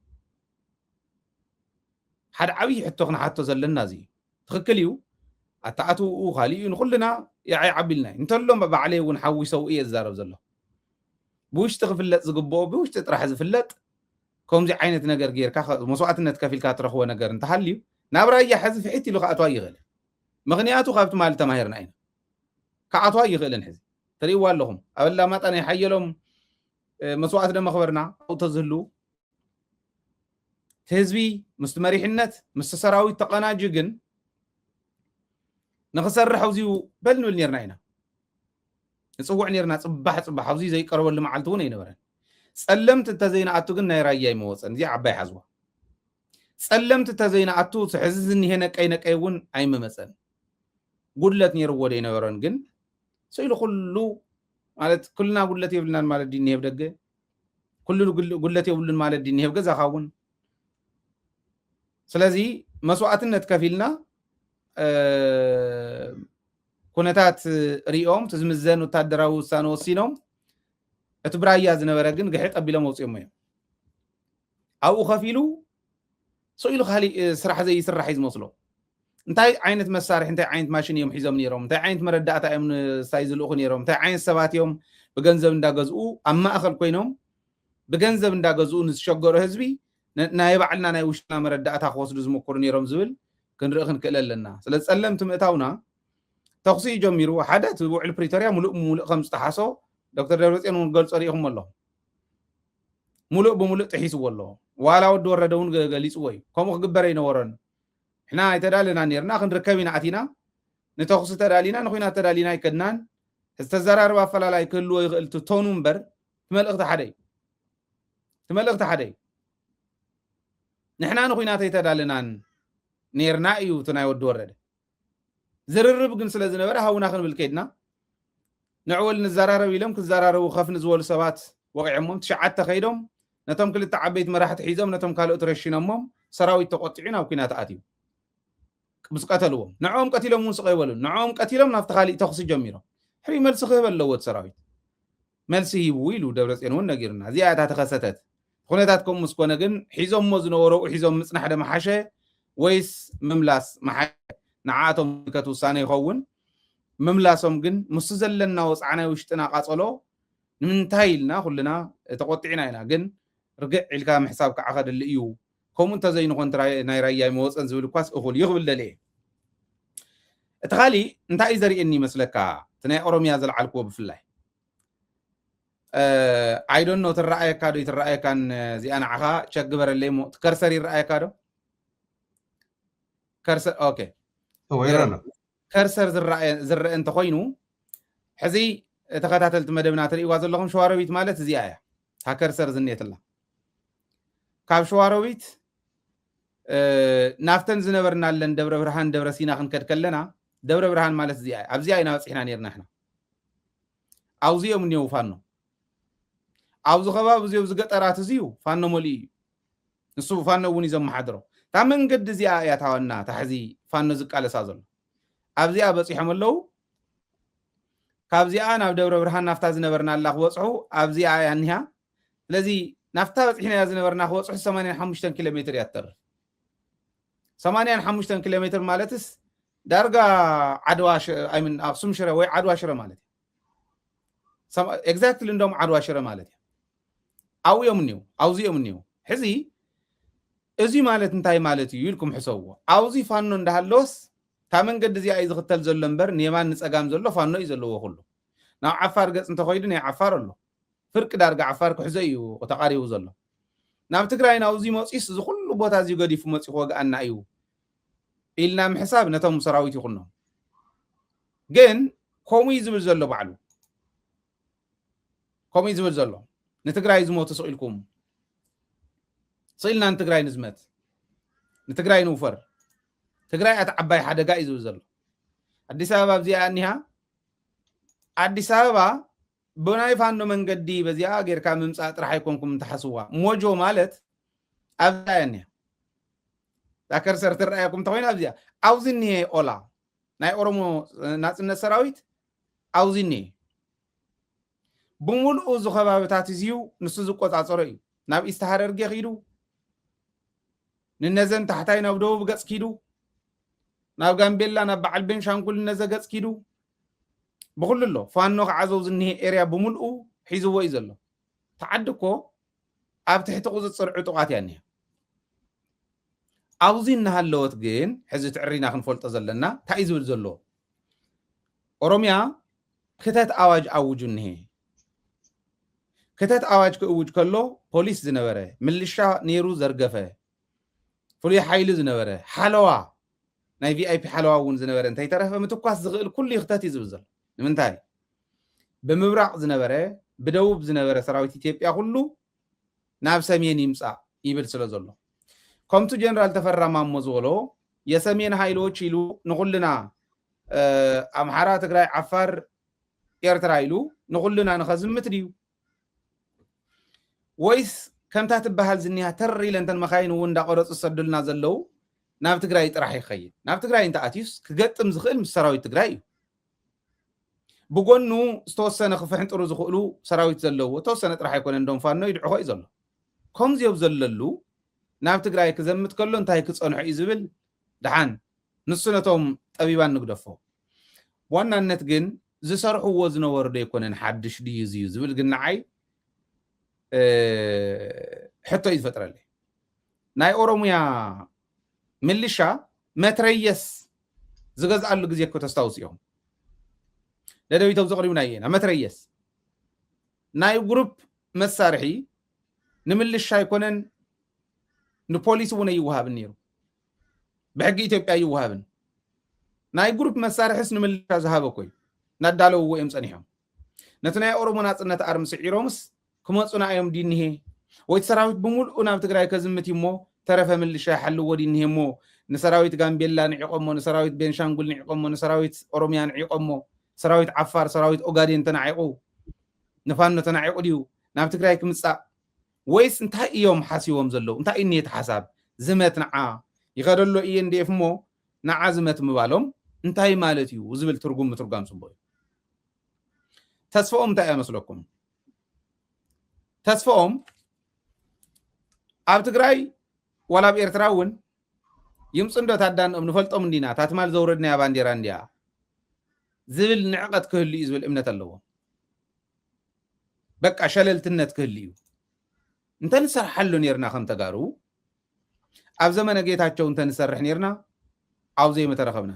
ሓደ ዓብዪ ሕቶ ክንሓቶ ዘለና እዚ ትክክል እዩ ኣተኣትኡ ካሊኡ ንኩልና ያዓይ ዓቢልና እንተሎም ባዕለይ እውን ሓዊሰው እየ ዝዛረብ ዘሎ ብውሽጢ ክፍለጥ ዝግብኦ ብውሽጢ ጥራሕ ዝፍለጥ ከምዚ ዓይነት ነገር ጌርካ መስዋዕትነት ከፊልካ ትረኽቦ ነገር እንተሃልዩ ናብ ራያ ሕዚ ፍሒት ኢሉ ከኣትዋ ይኽእል ምክንያቱ ካብቲ ማለት ተማሂርና ኢና ከኣትዋ ይኽእልን ሕዚ ትርእይዎ ኣለኹም ኣብ ኣላማጣ ናይ ሓየሎም መስዋዕት ደመኽበርና ኣውቶ ዝህሉ ህዝቢ ምስቲ መሪሕነት ምስቲ ሰራዊት ተቐናጅ ግን ንክሰርሕ ኣብዚዩ በል ንብል ነርና ኢና ንፅውዕ ነርና ፅባሕ ኣብዚ ዘይቀረበሉ መዓልቲ እውን ኣይነበረን ፀለምቲ እንተዘይነኣቱ ግን ናይ ራያ ይመወፀን እዚ ዓባይ ሓዝዋ ፀለምቲ እንተዘይነኣቱ ሕዚ ዝኒሄ ነቀይ እውን ኣይመመፀን ጉድለት ነይርዎ ዶ ይነበረን ግን ስኢሉ ኩሉ ማለት ኩልና ጉድለት የብልናን ማለት ዲኒሄ ብደገ ኩሉ ጉድለት የብሉን ማለት ዲኒሄ ብገዛኻ እውን ስለዚ መስዋዕትነት ከፊልና ኩነታት ሪኦም ትዝምዘን ወታደራዊ ውሳነ ወሲኖም እቲ ብራያ ዝነበረ ግን ግሕጥ ኣቢሎም መውፅኦም እዮም ኣብኡ ከፊሉ ስኢሉ ካሊእ ስራሕ ዘይስራሕ እዩ ዝመስሎ እንታይ ዓይነት መሳርሒ እንታይ ዓይነት ማሽን እዮም ሒዞም ነይሮም እንታይ ዓይነት መረዳእታ እዮም ንሳይ ዝልእኹ ነይሮም እንታይ ዓይነት ሰባት እዮም ብገንዘብ እንዳገዝኡ ኣብ ማእኸል ኮይኖም ብገንዘብ እንዳገዝኡ ንዝሸገሮ ህዝቢ ናይ ባዕልና ናይ ውሽጥና መረዳእታ ክወስዱ ዝሞክሩ ነይሮም ዝብል ክንርኢ ክንክእል ኣለና ስለዚ ፀለምቲ ምእታውና ተኽሲ ጀሚሩ ሓደ እቲ ውዕል ፕሪቶርያ ሙሉእ ከም ዝተሓሶ ዶክተር ደብረፅዮን እውን ገልፆ ሪኢኹም ኣለኹ ሙሉእ ብሙሉእ ጥሒስዎ ኣለዎ ዋላ ወዲ ወረደ እውን ገሊፅዎ እዩ ከምኡ ክግበር ኣይነበሮን ሕና ኣይተዳለና ነርና ክንርከብ ኢና ኣቲና ንተኽሲ ተዳሊና ንኩናት ተዳሊና ኣይከድናን ዝተዘራርብ ኣፈላላይ ክህልዎ ይኽእል ትቶኑ እምበር ትመልእኽቲ ሓደ እዩ ንሕና ንኩናት ኣይተዳልናን ነርና እዩ እቲ ናይ ወዲ ወረደ ዝርርብ ግን ስለ ዝነበረ ሃውና ክንብል ከይድና ንዕወል ንዘራረብ ኢሎም ክዘራረቡ ከፍኒ ዝበሉ ሰባት ወቂዖሞም ትሽዓተ ከይዶም ነቶም ክልተ ዓበይቲ መራሕቲ ሒዞም ነቶም ካልኦት ረሽኖሞም ሰራዊት ተቆጢዑ ናብ ኩናት ኣትዩ ምስ ቀተልዎም ንዕኦም ቀቲሎም እውን ስቀ ይበሉን ንዕኦም ቀቲሎም ናብቲ ካሊእ ተኽሲ ጀሚሮም ሕሪ መልሲ ክህብ ኣለዎ እቲ ሰራዊት መልሲ ሂቡ ኢሉ ደብረጽዮን እውን ነጊሩና እዚኣ እታ ተኸሰተት ኩነታት ከምኡ ምስ ኮነ ግን ሒዞሞ ዝነበሩ ሒዞም ምጽናሕ ደመሓሸ ወይስ ምምላስ መሓሸ ንዓቶም ምልከት ውሳነ ይኸውን ምምላሶም ግን ምስ ዘለና ወፃዕናይ ውሽጥና ቃጸሎ ንምንታይ ኢልና ኩልና ተቆጢዕና ኢና ግን ርግዕ ኢልካ ምሕሳብ ከዓ ኸድሊ እዩ ከምኡ እንተዘይንኾን ናይ ራያ መወፀን ዝብል እኳስ እኹል ይኽብል ደልየ እቲ ኻሊእ እንታይ እዩ ዘርእየኒ ይመስለካ እቲ ናይ ኦሮምያ ዘለዓልክዎ ብፍላይ I don't know ትረኣየካ ዶ ይትረኣየካን እዚኣ ንዓኻ ቸክ ግበረለይ ሞ ከርሰር ይረኣየካ ዶ ከርሰር ኦኬ ከርሰር ዝረአ እንተኾይኑ ሕዚ ተኸታተልቲ መደብና ትርእይዋ ዘለኹም ሸዋሮቢት ማለት እዚኣ እያ ታ ከርሰር ዝኔትላ ካብ ሸዋሮቢት ናፍተን ዝነበርናለን ደብረ ብርሃን ደብረ ሲና ክንከድ ከለና ደብረ ብርሃን ማለት እዚኣ እያ ኣብዚኣ ኢና በፂሕና ነርና ሕና ኣብዚኦም እኒአው ፋኖ ኣብዚ ከባቢ እዚኦም ዝገጠራት እዚዩ ፋኖ መሊኡ እዩ ንሱ ፋኖ እውን እዩ ዘመሓድሮ እታ መንገዲ እዚኣ እያ ታወና ታሕዚ ፋኖ ዝቃለሳ ዘሎ ኣብዚኣ በፂሖም ኣለው ካብዚኣ ናብ ደብረ ብርሃን ናፍታ ዝነበርናላ ክበፅሑ ኣብዚኣ እያ እኒሃ ስለዚ ናፍታ በፂሕና እያ ዝነበርና ክበፅሑ 85 ኪሎ ሜትር እያ ትተርፍ 85 ኪሎ ሜትር ማለትስ ዳርጋ ዓድዋ ኣይምን ኣክሱም ሽረ ወይ ዓድዋ ሽረ ማለት እዩ ኤግዛክትሊ እንደውም ዓድዋ ሽረ ማለት እዩ ኣብዮም እኒው ኣብዚኦም እኒው ሕዚ እዚ ማለት እንታይ ማለት እዩ ኢልኩም ሕሰብዎ ኣብዚ ፋኖ እንዳሃለወስ እታ መንገዲ እዚኣ እዩ ዝኽተል ዘሎ እምበር ንየማን ንፀጋም ዘሎ ፋኖ እዩ ዘለዎ ኩሉ ናብ ዓፋር ገፅ እንተኸይዱ ናይ ዓፋር ኣሎ ፍርቂ ዳርጋ ዓፋር ክሕዞ እዩ ተቃሪቡ ዘሎ ናብ ትግራይ ናብዚ መፂስ እዚ ኩሉ ቦታ እዚ ገዲፉ መፂኹ ወግኣና እዩ ኢልና ምሕሳብ ነቶም ሰራዊት ይኹኖም ግን ከምኡ ዝብል ዘሎ ባዕሉ ከምኡ ዝብል ዘሎ ንትግራይ ዝሞቱ ስኢልኩም ስኢልና ንትግራይ ንዝመት ንትግራይ ንውፈር ትግራይ ኣቲ ዓባይ ሓደጋ እዩ ዝብል ዘሎ ኣዲስ ኣበባ ኣብዚኣ እኒሃ ኣዲስ ኣበባ ብናይ ፋኖ መንገዲ በዚኣ ጌርካ ምምፃእ ጥራሕ ኣይኮንኩም እንተሓስዋ ሞጆ ማለት ኣብዚኣ እያ እኒሃ ዳከርሰር ትረኣየኩም እንተኮይና ኣብዚኣ ኣብዚ እኒሄ ኦላ ናይ ኦሮሞ ናፅነት ሰራዊት ኣብዚ እኒሄ ብምሉኡ እዚ ከባቢታት እዚዩ ንሱ ዝቆፃፀሮ እዩ ናብ ኢስት ሓረርጌ ኺዱ ንነዘን ታሕታይ ናብ ደቡብ ገፅ ኪዱ ናብ ጋምቤላ ናብ በዓል ቤንሻንጉል ነዘ ገፅ ኪዱ ብኩሉ ኣሎ ፋኖ ክዓዘው ዝኒሄ ኤርያ ብምሉኡ ሒዝዎ እዩ ዘሎ ተዓዲ እኮ ኣብ ትሕቲ ቁፅፅር ዕጡቃት እያ እኒሃ ኣብዚ እናሃለወት ግን ሕዚ ትዕሪና ክንፈልጦ ዘለና እንታይ እዩ ዝብል ዘሎ ኦሮምያ ክተት ኣዋጅ ኣውጁ እኒሄ ክተት ኣዋጅ ክእውጅ ከሎ ፖሊስ ዝነበረ ምልሻ ነይሩ ዘርገፈ ፍሉይ ሓይሊ ዝነበረ ሓለዋ ናይ ቪአይፒ ሓለዋ እውን ዝነበረ እንታይ ተረፈ ምትኳስ ዝኽእል ኩሉ ክተት እዩ ዝብል ዘሎ ንምንታይ ብምብራቅ ዝነበረ ብደቡብ ዝነበረ ሰራዊት ኢትዮጵያ ኩሉ ናብ ሰሜን ይምፃእ ይብል ስለ ዘሎ ከምቱ ጀነራል ተፈራ ማሞ ዝበሎ የሰሜን ኃይሎች ኢሉ ንኩልና ኣምሓራ ትግራይ ዓፋር ኤርትራ ኢሉ ንኩልና ንኸዝምት ድዩ ወይስ ከምታ ትበሃል ዝኒሃ ተር ኢለንተን መኻይን እውን እንዳቆረፁ ዝሰዱልና ዘለው ናብ ትግራይ ጥራሕ ይኸይድ ናብ ትግራይ እንተኣትዩስ ክገጥም ዝኽእል ምስ ሰራዊት ትግራይ እዩ ብጎኑ ዝተወሰነ ክፍሕንጥሩ ዝኽእሉ ሰራዊት ዘለዎ ተወሰነ ጥራሕ ኣይኮነ እንደም ፋኖ ይድዕኾ እዩ ዘሎ ከምዚኦም ዘለሉ ናብ ትግራይ ክዘምት ከሎ እንታይ ክፀንሑ እዩ ዝብል ድሓን ንሱ ነቶም ጠቢባን ንግደፎ ብዋናነት ግን ዝሰርሕዎ ዝነበሩ ዶ ኣይኮነን ሓድሽ ድዩ እዩ ዝብል ግን ንዓይ ሕቶ እዩ ዝፈጥረለይ ናይ ኦሮምያ ምልሻ መትረየስ ዝገዝኣሉ ግዜ እኮ ተስታውሱ እዮም ለደቢቶም ዘቕሪቡና እየና መትረየስ ናይ ግሩፕ መሳርሒ ንምልሻ ኣይኮነን ንፖሊስ እውን ይወሃብን ነይሩ ብሕጊ ኢትዮጵያ ይወሃብን ናይ ግሩፕ መሳርሒስ ንምልሻ ዝሃበ ኮይ ናዳለውዎ እዮም ፀኒሖም ነቲ ናይ ኦሮሞ ናፅነት ኣርሚ ስዒሮምስ ክመፁና እዮም ዲኒሄ ወይ ሰራዊት ብምሉኡ ናብ ትግራይ ከዝምት እሞ ተረፈ ምልሻ ይሓልዎ ዲኒሄ እሞ ንሰራዊት ጋምቤላ ንዒቆሞ ንሰራዊት ቤንሻንጉል ንዒቆሞ ንሰራዊት ኦሮምያ ንዒቆሞ ሰራዊት ዓፋር ሰራዊት ኦጋዴን ተናዒቁ ንፋኖ ተናዒቁ ድዩ ናብ ትግራይ ክምፃእ ወይስ እንታይ እዮም ሓሲቦም ዘለው እንታይ እዩ ኔት ሓሳብ ዝመት ንዓ ይኸደሎ እየ እንዴፍ እሞ ንዓ ዝመት ምባሎም እንታይ ማለት እዩ ዝብል ትርጉም ምትርጓም ፅቡቅ እዩ ተስፋኦም እንታይ እያ መስለኩም ተስፋኦም ኣብ ትግራይ ወላ ኣብ ኤርትራ እውን ይምፅንዶ ታዳንኦም ንፈልጦም እንዲና ታትማል ዘውረድናያ ባንዴራ እንዲያ ዝብል ንዕቐት ክህሉ እዩ ዝብል እምነት ኣለዎ በቃ ሸለልትነት ክህሉ እዩ እንተንሰርሐሉ ነርና ከም ተጋሩ ኣብ ዘመነ ጌታቸው እንተንሰርሕ ነርና ኣብ ዘይመተረኸብና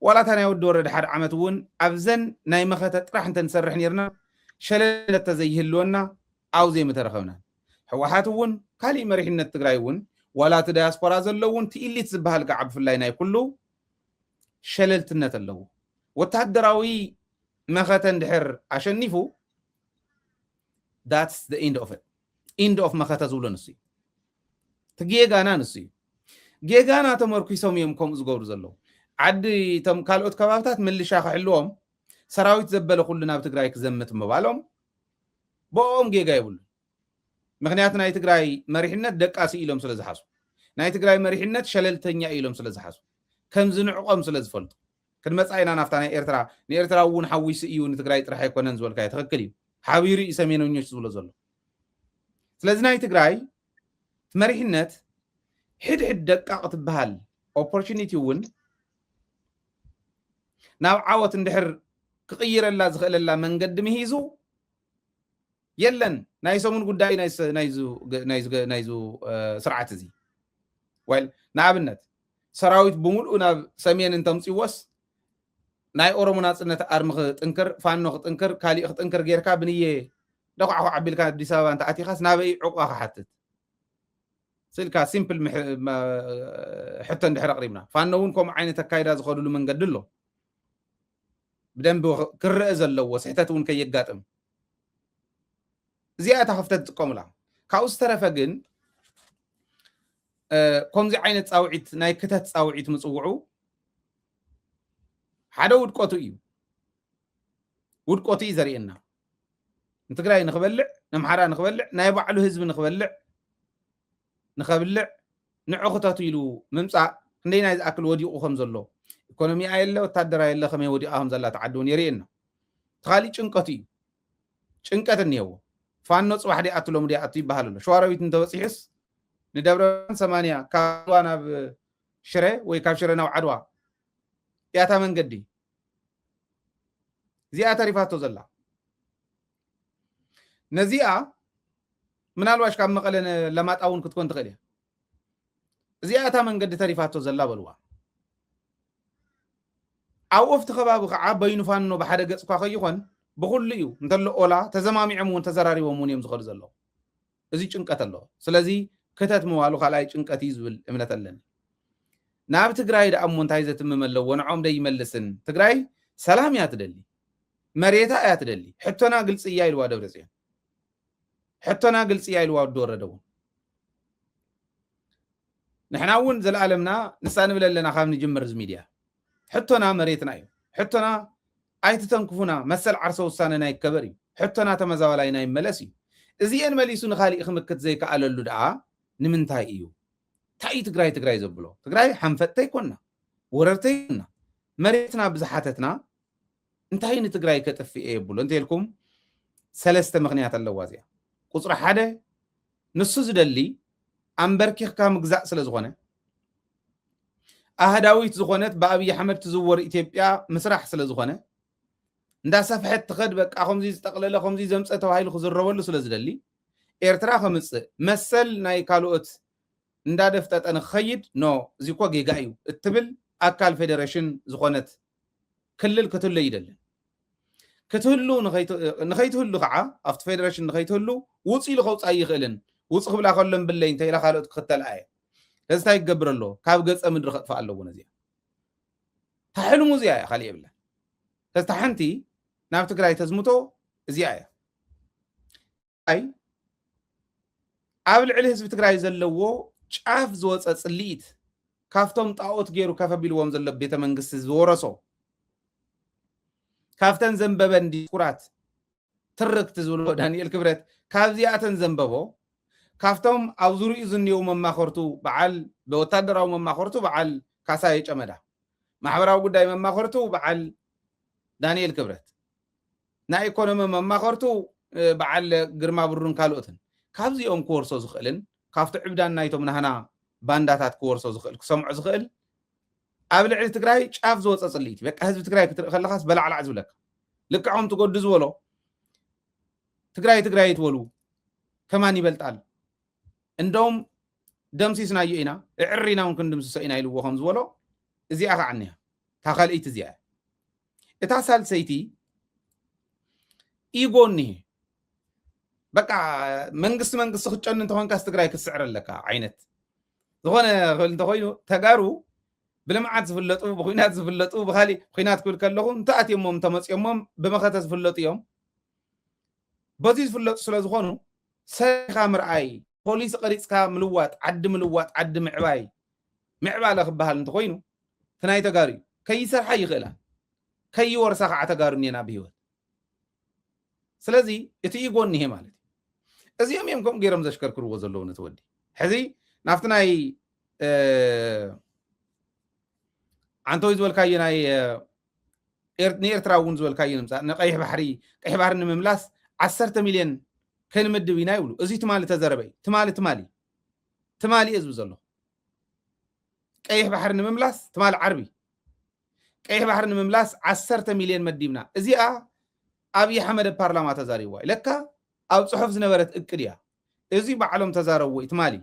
ወላታ ናይ ወዲ ወረደ ሓደ ዓመት እውን ኣብዘን ናይ መኸተ ጥራሕ እንተንሰርሕ ነርና ሸለልነት ተዘይህልወና ኣብ ዘይመተረኸብና ሕወሓት እውን ካሊእ መሪሕነት ትግራይ እውን ወላቲ ዳያስፖራ ዘለውን ትኢሊት ዝበሃል ጋዓ ብፍላይ ናይ ኩሉ ሸለልትነት ኣለዎ ወታደራዊ መኸተ እንድሕር ኣሸኒፉ that's the end of it end of መኸተ ዝብሎ ንሱ እዩ ትጌጋና ንሱ እዩ ጌጋና ተመርኩሶም እዮም ከምኡ ዝገብሩ ዘለዉ ዓዲ ቶም ካልኦት ከባብታት ምልሻ ክሕልዎም ሰራዊት ዘበለ ኩሉ ናብ ትግራይ ክዘምት ምባሎም ቦኦም ጌጋ ይብሉ ምክንያቱ ናይ ትግራይ መሪሕነት ደቃሲ ኢሎም ስለ ዝሓስቡ ናይ ትግራይ መሪሕነት ሸለልተኛ ኢሎም ስለ ዝሓስቡ ከም ዝንዕቆም ስለ ዝፈልጡ ክንመፃኢና ናፍታ ናይ ኤርትራ ንኤርትራ እውን ሓዊሱ እዩ ንትግራይ ጥራሕ ኣይኮነን ዝበልካ ትኽክል እዩ ሓቢሩ እዩ ሰሜነኞች ዝብሎ ዘሎ ስለዚ ናይ ትግራይ መሪሕነት ሕድሕድ ደቃቕ ትበሃል ኦፖርቹኒቲ እውን ናብ ዓወት እንድሕር ክቕይረላ ዝኽእለላ መንገዲ ምሂዙ የለን ናይ ሰሙን ጉዳይ ናይዙ ስርዓት እዚ ወይ ንኣብነት ሰራዊት ብምሉእ ናብ ሰሜን እንተምፂወስ ናይ ኦሮሞ ናፅነት ኣርሚ ክጥንክር ፋኖ ክጥንክር ካሊእ ክጥንክር ጌርካ ብንየ ደኳዕኳ ዓቢልካ ኣዲስ ኣበባ እንተኣቲኻስ ናበይ ዕቑባ ክሓትት ስልካ ሲምፕል ሕቶ እንድሕር ኣቕሪብና ፋኖ እውን ከምኡ ዓይነት ኣካይዳ ዝኸድሉ መንገዲ ኣሎ ብደንቢ ክርአ ዘለዎ ስሕተት እውን ከየጋጥም እዚኣ እታ ክፍተት ትጥቀሙላ ካብኡ ዝተረፈ ግን ከምዚ ዓይነት ፃውዒት ናይ ክተት ፃውዒት ምፅውዑ ሓደ ውድቆቱ እዩ ዘርእየና ንትግራይ ንኽበልዕ ንምሓራ ንኽበልዕ ናይ ባዕሉ ህዝቢ ንኸብልዕ ንዑ ክተቱ ኢሉ ምምፃእ ክንደይ ናይ ዝኣክል ወዲቑ ከም ዘሎ ኢኮኖሚ ኣየለ ወታደራ የለ ከመይ ወዲቓ ከም ዘላ ተዓዲ እውን የርእየና ተኻሊእ ጭንቀት እዩ ጭንቀት እኒሄዎ ፋኖ ፅባሕ ዲኣትሎም ዲኣቱ ይበሃል ኣሎ ሸዋሮቢት እንተበፂሑስ ንደብረ 80 ካብ ናብ ሽረ ወይ ካብ ሽረ ናብ ዓድዋ ያታ መንገዲ እዚኣ ተሪፋቶ ዘላ ነዚኣ ምናልባሽ ካብ መቐለ ለማጣ እውን ክትኮን ትኽእል እያ እዚኣ እታ መንገዲ ተሪፋቶ ዘላ በልዋ ኣብ ወፍቲ ከባቢ ከዓ በይኑ ፋኖ ብሓደ ገፅ እኳ ከይኾን ብኩሉ እዩ እንተሎ ኦላ ተዘማሚዖም እውን ተዘራሪቦም እውን እዮም ዝኸዱ ዘለዉ እዚ ጭንቀት ኣለዎ ስለዚ ክተት ምባሉ ካልኣይ ጭንቀት እዩ ዝብል እምነት ኣለኒ ናብ ትግራይ ደኣ እሞ እንታይ ዘትምም ኣለዎ ንዖም ደይመልስን ትግራይ ሰላም እያ ትደሊ መሬታ እያ ትደሊ ሕቶና ግልፂ እያ ኢልዋ ደብረፅዮን ሕቶና ግልፂ እያ ኢልዋ ወዲ ወረደ እውን ንሕና እውን ዘለኣለምና ንሳ ንብል ኣለና ካብ ንጅምር እዚ ሚድያ ሕቶና መሬትና እዩ ሕቶና ኣይትተንክፉና መሰል ዓርሰ ውሳነ ናይ ከበር እዩ ሕቶና ተመዛበላይ ናይ መለስ እዩ እዚአን መሊሱ ንኻሊእ ክምክት ዘይከኣለሉ ደኣ ንምንታይ እዩ እንታይ ትግራይ ዘብሎ ትግራይ ሓንፈትተ ይኮንና ወረርተ ይኮንና መሬትና ብዝሓተትና እንታይ ንትግራይ ከጥፍእ የብሎ እንተልኩም ሰለስተ ምክንያት ኣለዋ እዚኣ ቁፅሪ ሓደ ንሱ ዝደሊ ኣንበርኪኽካ ምግዛእ ስለ ዝኾነ ኣህዳዊት ዝኾነት ብኣብይ ኣሕመድ ትዝወር ኢትዮጵያ ምስራሕ ስለ ዝኾነ እንዳሰፍሐት ትኸድ በቃ ከምዚ ዝጠቕለለ ከምዚ ዘምፀ ተባሂሉ ክዝረበሉ ስለ ዝደሊ ኤርትራ ከምፅእ መሰል ናይ ካልኦት እንዳደፍጠጠ ንክኸይድ ኖ እዚ እኮ ጌጋ እዩ እትብል ኣካል ፌደሬሽን ዝኾነት ክልል ክትህሉ ይደልን ክትህሉ ንኸይትህሉ ከዓ ኣብቲ ፌደሬሽን ንኸይትህሉ ውፅ ኢሉ ከውፃእ ይኽእልን ውፅ ክብላ ከሎን ብለይ እንተኢላ ካልኦት ክኽተል ኣየ ለዚ እንታይ ይገብር ኣሎ ካብ ገፀ ምድሪ ከጥፋእ ኣለውን እዚኣ ታሕልሙ እዚኣ እያ ካሊእ የብላ ስለዚ ሓንቲ ናብ ትግራይ ተዝምቶ እዚኣ እያ ኣብ ልዕሊ ህዝቢ ትግራይ ዘለዎ ጫፍ ዝወፀ ፅልኢት ካብቶም ጣዖት ገይሩ ከፈቢልዎም ዘሎ ቤተ መንግስቲ ዝወረሶ ካብተን ዘንበበን ዲስኩራት ትርክቲ ዝብሎ ዳንኤል ክብረት ካብዚኣተን ዘንበቦ ካብቶም ኣብ ዙርኡ ዝኒው መማኸርቱ በዓል ብወታደራዊ መማኸርቱ በዓል ካሳየ ጨመዳ ማሕበራዊ ጉዳይ መማኸርቱ በዓል ዳንኤል ክብረት ናይ ኢኮኖሚ መማኸርቱ በዓል ግርማ ብሩን ካልኦትን ካብዚኦም ክወርሶ ዝኽእልን ካብቲ ዕብዳን ናይቶም ናህና ባንዳታት ክወርሶ ዝኽእል ክሰምዖ ዝኽእል ኣብ ልዕሊ ትግራይ ጫፍ ዝወፀ ጽልኢት በቃ ህዝቢ ትግራይ ክትርኢ ከለኻስ በላዕላዕ ዝብለካ ልክዖም ትጎዲ ዝበሎ ትግራይ ትበሉ ከማን ይበልጣል እንደውም ደምሲስናዮ ኢና ዕሪና እውን ክንድምስሶ ኢና ኢልዎ ከም ዝበሎ እዚኣ ከዓኒያ እታ ካልኢት እዚኣ እታ ሳልሰይቲ ኢጎኒ በቃ መንግስቲ ክጨን እንተኾንካስ ትግራይ ክትስዕር ኣለካ ዓይነት ዝኾነ ክብል እንተኮይኑ ተጋሩ ብልምዓት ዝፍለጡ ብኩናት ዝፍለጡ ብካሊእ ኩናት ክብል ከለኹ እንተኣትዮሞም ተመፅዮሞም ብመኸተ ዝፍለጡ እዮም በዚ ዝፍለጡ ስለ ዝኾኑ ሰሪኻ ምርኣይ ፖሊስ ቀሪፅካ ምልዋጥ ዓዲ ምዕባለ ክበሃል እንተኮይኑ ትናይ ተጋሩ እዩ ከይሰርሓ ይኽእላ ከይወርሳ ከዓ ተጋሩ እኒና ብሂወት ስለዚ እቲ ኢጎን ይሄ ማለት እዚኦም እዮም ከምኡ ገይሮም ዘሽከርክርዎ ዘለዉ ነቲ ወዲ ሕዚ ናብቲ ናይ አንተው ዝበልካየ ናይ ንኤርትራ እውን ዝበልካየ ንምፃእ ንቀይሕ ባሕሪ ንምምላስ 10 ሚልዮን ከንምድብ ኢና ይብሉ እዚ ትማሊ ተዘረበይ ትማሊ እዝቡ ዘሎ ቀይሕ ባሕሪ ንምምላስ ትማሊ ዓርቢ ቀይሕ ባሕሪ ንምምላስ 10 ሚልዮን መዲብና እዚኣ ኣብይ ኣሕመድ ፓርላማ ተዛሪብዋ ለካ ኣብ ጽሑፍ ዝነበረት እቅድ እያ እዚ በዓሎም ተዛረብዎ ትማሊ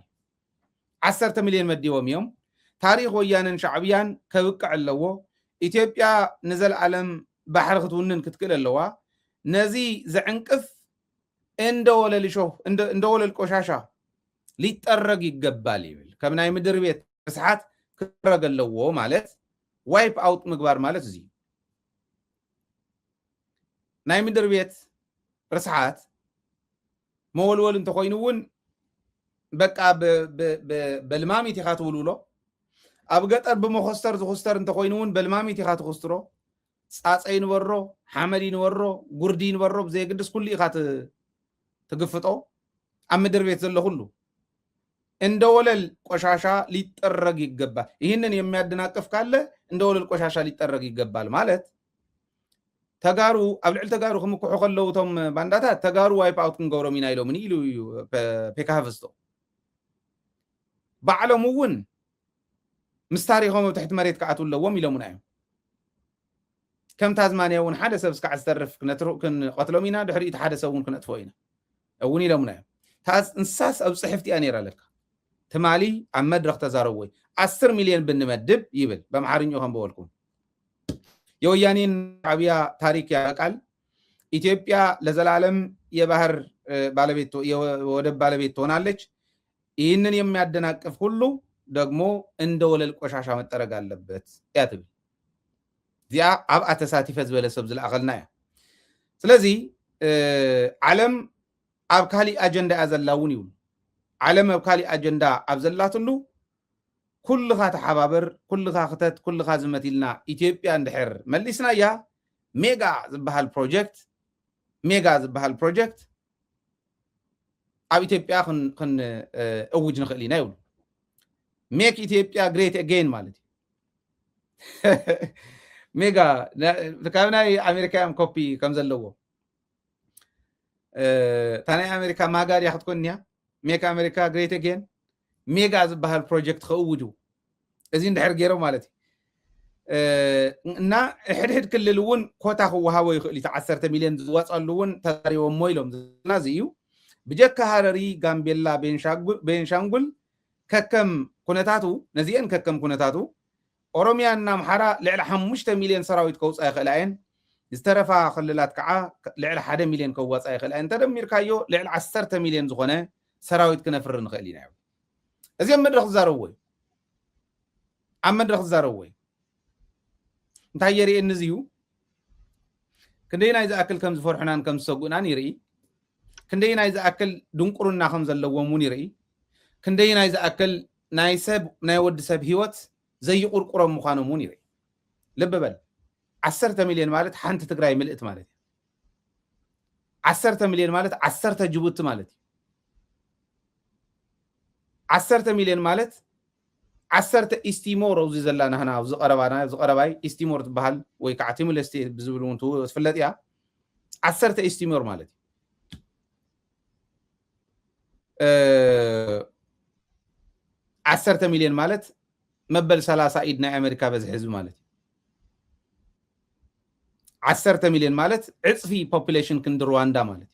10 ሚልዮን መዲቦም እዮም ታሪክ ወያነን ሻዕብያን ከብቅዕ ኣለዎ ኢትዮጵያ ንዘለዓለም ባሕሪ ክትውንን ክትክእል ኣለዋ ነዚ ዘዕንቅፍ እንደወለል ቆሻሻ ሊጠረግ ይገባል ይብል ከም ናይ ምድር ቤት ርስሓት ክረግ ኣለዎ ማለት ዋይፕ አውት ምግባር ማለት እዚ ናይ ምድር ቤት ርስሓት መወልወል እንተኮይኑ እውን በቃ በልማሚት ኢኻ ትውልውሎ ኣብ ገጠር ብመኮስተር ዝኹስተር እንተኮይኑ እውን በልማሚት ኢኻ ትኹስትሮ ፃፀይ ንበሮ ሓመድ ንበሮ ጉርዲ ንበሮ ብዘየግድስ ኩሉ ኢኻ ትግፍጦ ኣብ ምድር ቤት ዘሎ ሁሉ እንደወለል ቆሻሻ ሊጠረግ ይገባል ይህንን የሚያደናቅፍ ካለ እንደወለል ቆሻሻ ሊጠረግ ይገባል ማለት ተጋሩ ኣብ ልዕሊ ተጋሩ ክምክሑ ከለዉ እቶም ባንዳታት ተጋሩ ዋይፕ አውት ክንገብሮም ኢና ኢሎም ኢሉ ፔካሃፍስቶ ባዕሎም እውን ምስ ታሪኾም ኣብ ትሕቲ መሬት ክኣትው ኣለዎም ኢሎምና እዮም ከም ታዝማንያ እውን ሓደ ሰብ እስካዕ ዝተርፍ ክንቀትሎም ኢና ድሕሪኡ ሓደ ሰብ እውን ክነጥፎ ኢና እውን ኢሎምና እዮም እንስሳስ ኣብ ፅሕፍቲ እያ ነይራ ለካ ትማሊ ኣብ መድረክ ተዛረብዎ 10 ሚልዮን ብንመድብ ይብል በአምሓርኛ ከም በወልኩም የወያኔን ሻዕቢያ ታሪክ ያቃል ኢትዮጵያ ለዘላለም የባህር ባለቤት የወደብ ባለቤት ትሆናለች ይህንን የሚያደናቅፍ ሁሉ ደግሞ እንደወለል ቆሻሻ መጠረግ አለበት ያትብል ዚያ ኣብ አተሳቲፈ ዝበለ ሰብ ዝለኣኸልና እያ ስለዚ ዓለም ኣብ ካሊእ አጀንዳ ያዘላውን ይብሉ ዓለም ኣብ ካሊእ አጀንዳ ኣብ ዘላትሉ ኩልኻ ተሓባበር ኩልኻ ክተት ኩልኻ ዝመትኢልና ኢትዮጵያ እንድሕር መሊስና እያ ሜጋ ዝበሃል ፕሮጀክት ኣብ ኢትዮጵያ እውጅ ንኽእል ኢና ይብሉ ሜክ ኢትዮጵያ ግሬት አጌን ማለት ሜጋ ካብ ናይ ኣሜሪካ እዮም ኮፒ ከም ዘለዎ እታ ናይ ኣሜሪካ ማጋድያ ክትኮን እያ ሜክ ኣሜሪካ ግሬት አጌን ሜጋ ዝበሃል ፕሮጀክት ከእውጁ እዚ እንድሕር ገይሮም ማለት እዩ እና ሕድሕድ ክልል እውን ኮታ ክወሃቦ ይኽእል እዩ 10 ሚልዮን ዝወፀሉ እውን ተዛሪቦሞ ኢሎም ናዚ እዩ ብጀካ ሃረሪ ጋምቤላ ቤንሻንጉል ከከም ኩነታቱ ነዚአን ከከም ኩነታቱ ኦሮሚያና አምሓራ ልዕሊ 5 ሚልዮን ሰራዊት ከውፃ ይኽእላ እየን ዝተረፋ ክልላት ከዓ ልዕሊ 1 ሚልዮን ከዋፃ ይኽእላ እየን ተደሚርካዮ ልዕሊ 10 ሚልዮን ዝኾነ ሰራዊት ክነፍር ንኽእል ኢና እዩ እዚኦም መድረክ ዝዛረብዎ እዩ ኣብ መድረክ ዝዛረብዎ እዩ እንታይ የርእየኒ እዚ እዩ ክንደይናይ ዝኣክል ከም ዝፈርሑናን ከም ዝሰጉእናን ይርኢ ክንደይናይ ዝኣክል ድንቁርና ከም ዘለዎም እውን ይርኢ ክንደይናይ ዝኣክል ናይ ወዲ ሰብ ሂወት ዘይቁርቁሮም ምዃኖም እውን ይርኢ ልብ በል 10 ሚልዮን ማለት ሓንቲ ትግራይ ምልእት ማለት እዩ 10 ሚልዮን ማለት 10 ጅቡቲ ማለት እዩ 10 ሚልዮን ማለት 10 ኢስቲሞር ኣብዚ ዘላና ህና ኣብዚ ቀረባይ ኢስቲሞር ትበሃል ወይ ከዓ ቲሙለስቴ ብዝብል እውን ትፍለጥ እያ 10 ኢስቲሞር ማለት እዩ 10 مليون مالت مبل 30 إيد ناي أمريكا بزح حزب مالت 10 مليون مالت عصفي population كند رواندا مالت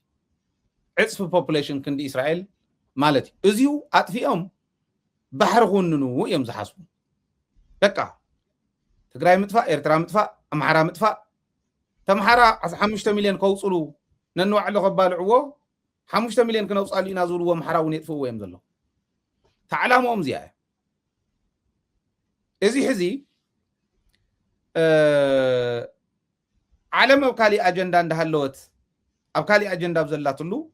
عصفي population كند إسرائيل مالت أزيو أطفئهم بحر غننو يوم زحاسبو بقى تግራይ مطفى إرترا مطفى أمحرا مطفى تمحرا 5 مليون كوصلو ننوع له قبالعو 5 مليون كنوصل لنا زولو أمحرا ونيطفو يم زلو تعلمهم زياده ازي حزي عالم وكالي أجندة اندهلوت أو كالي أجندة بزلاتلو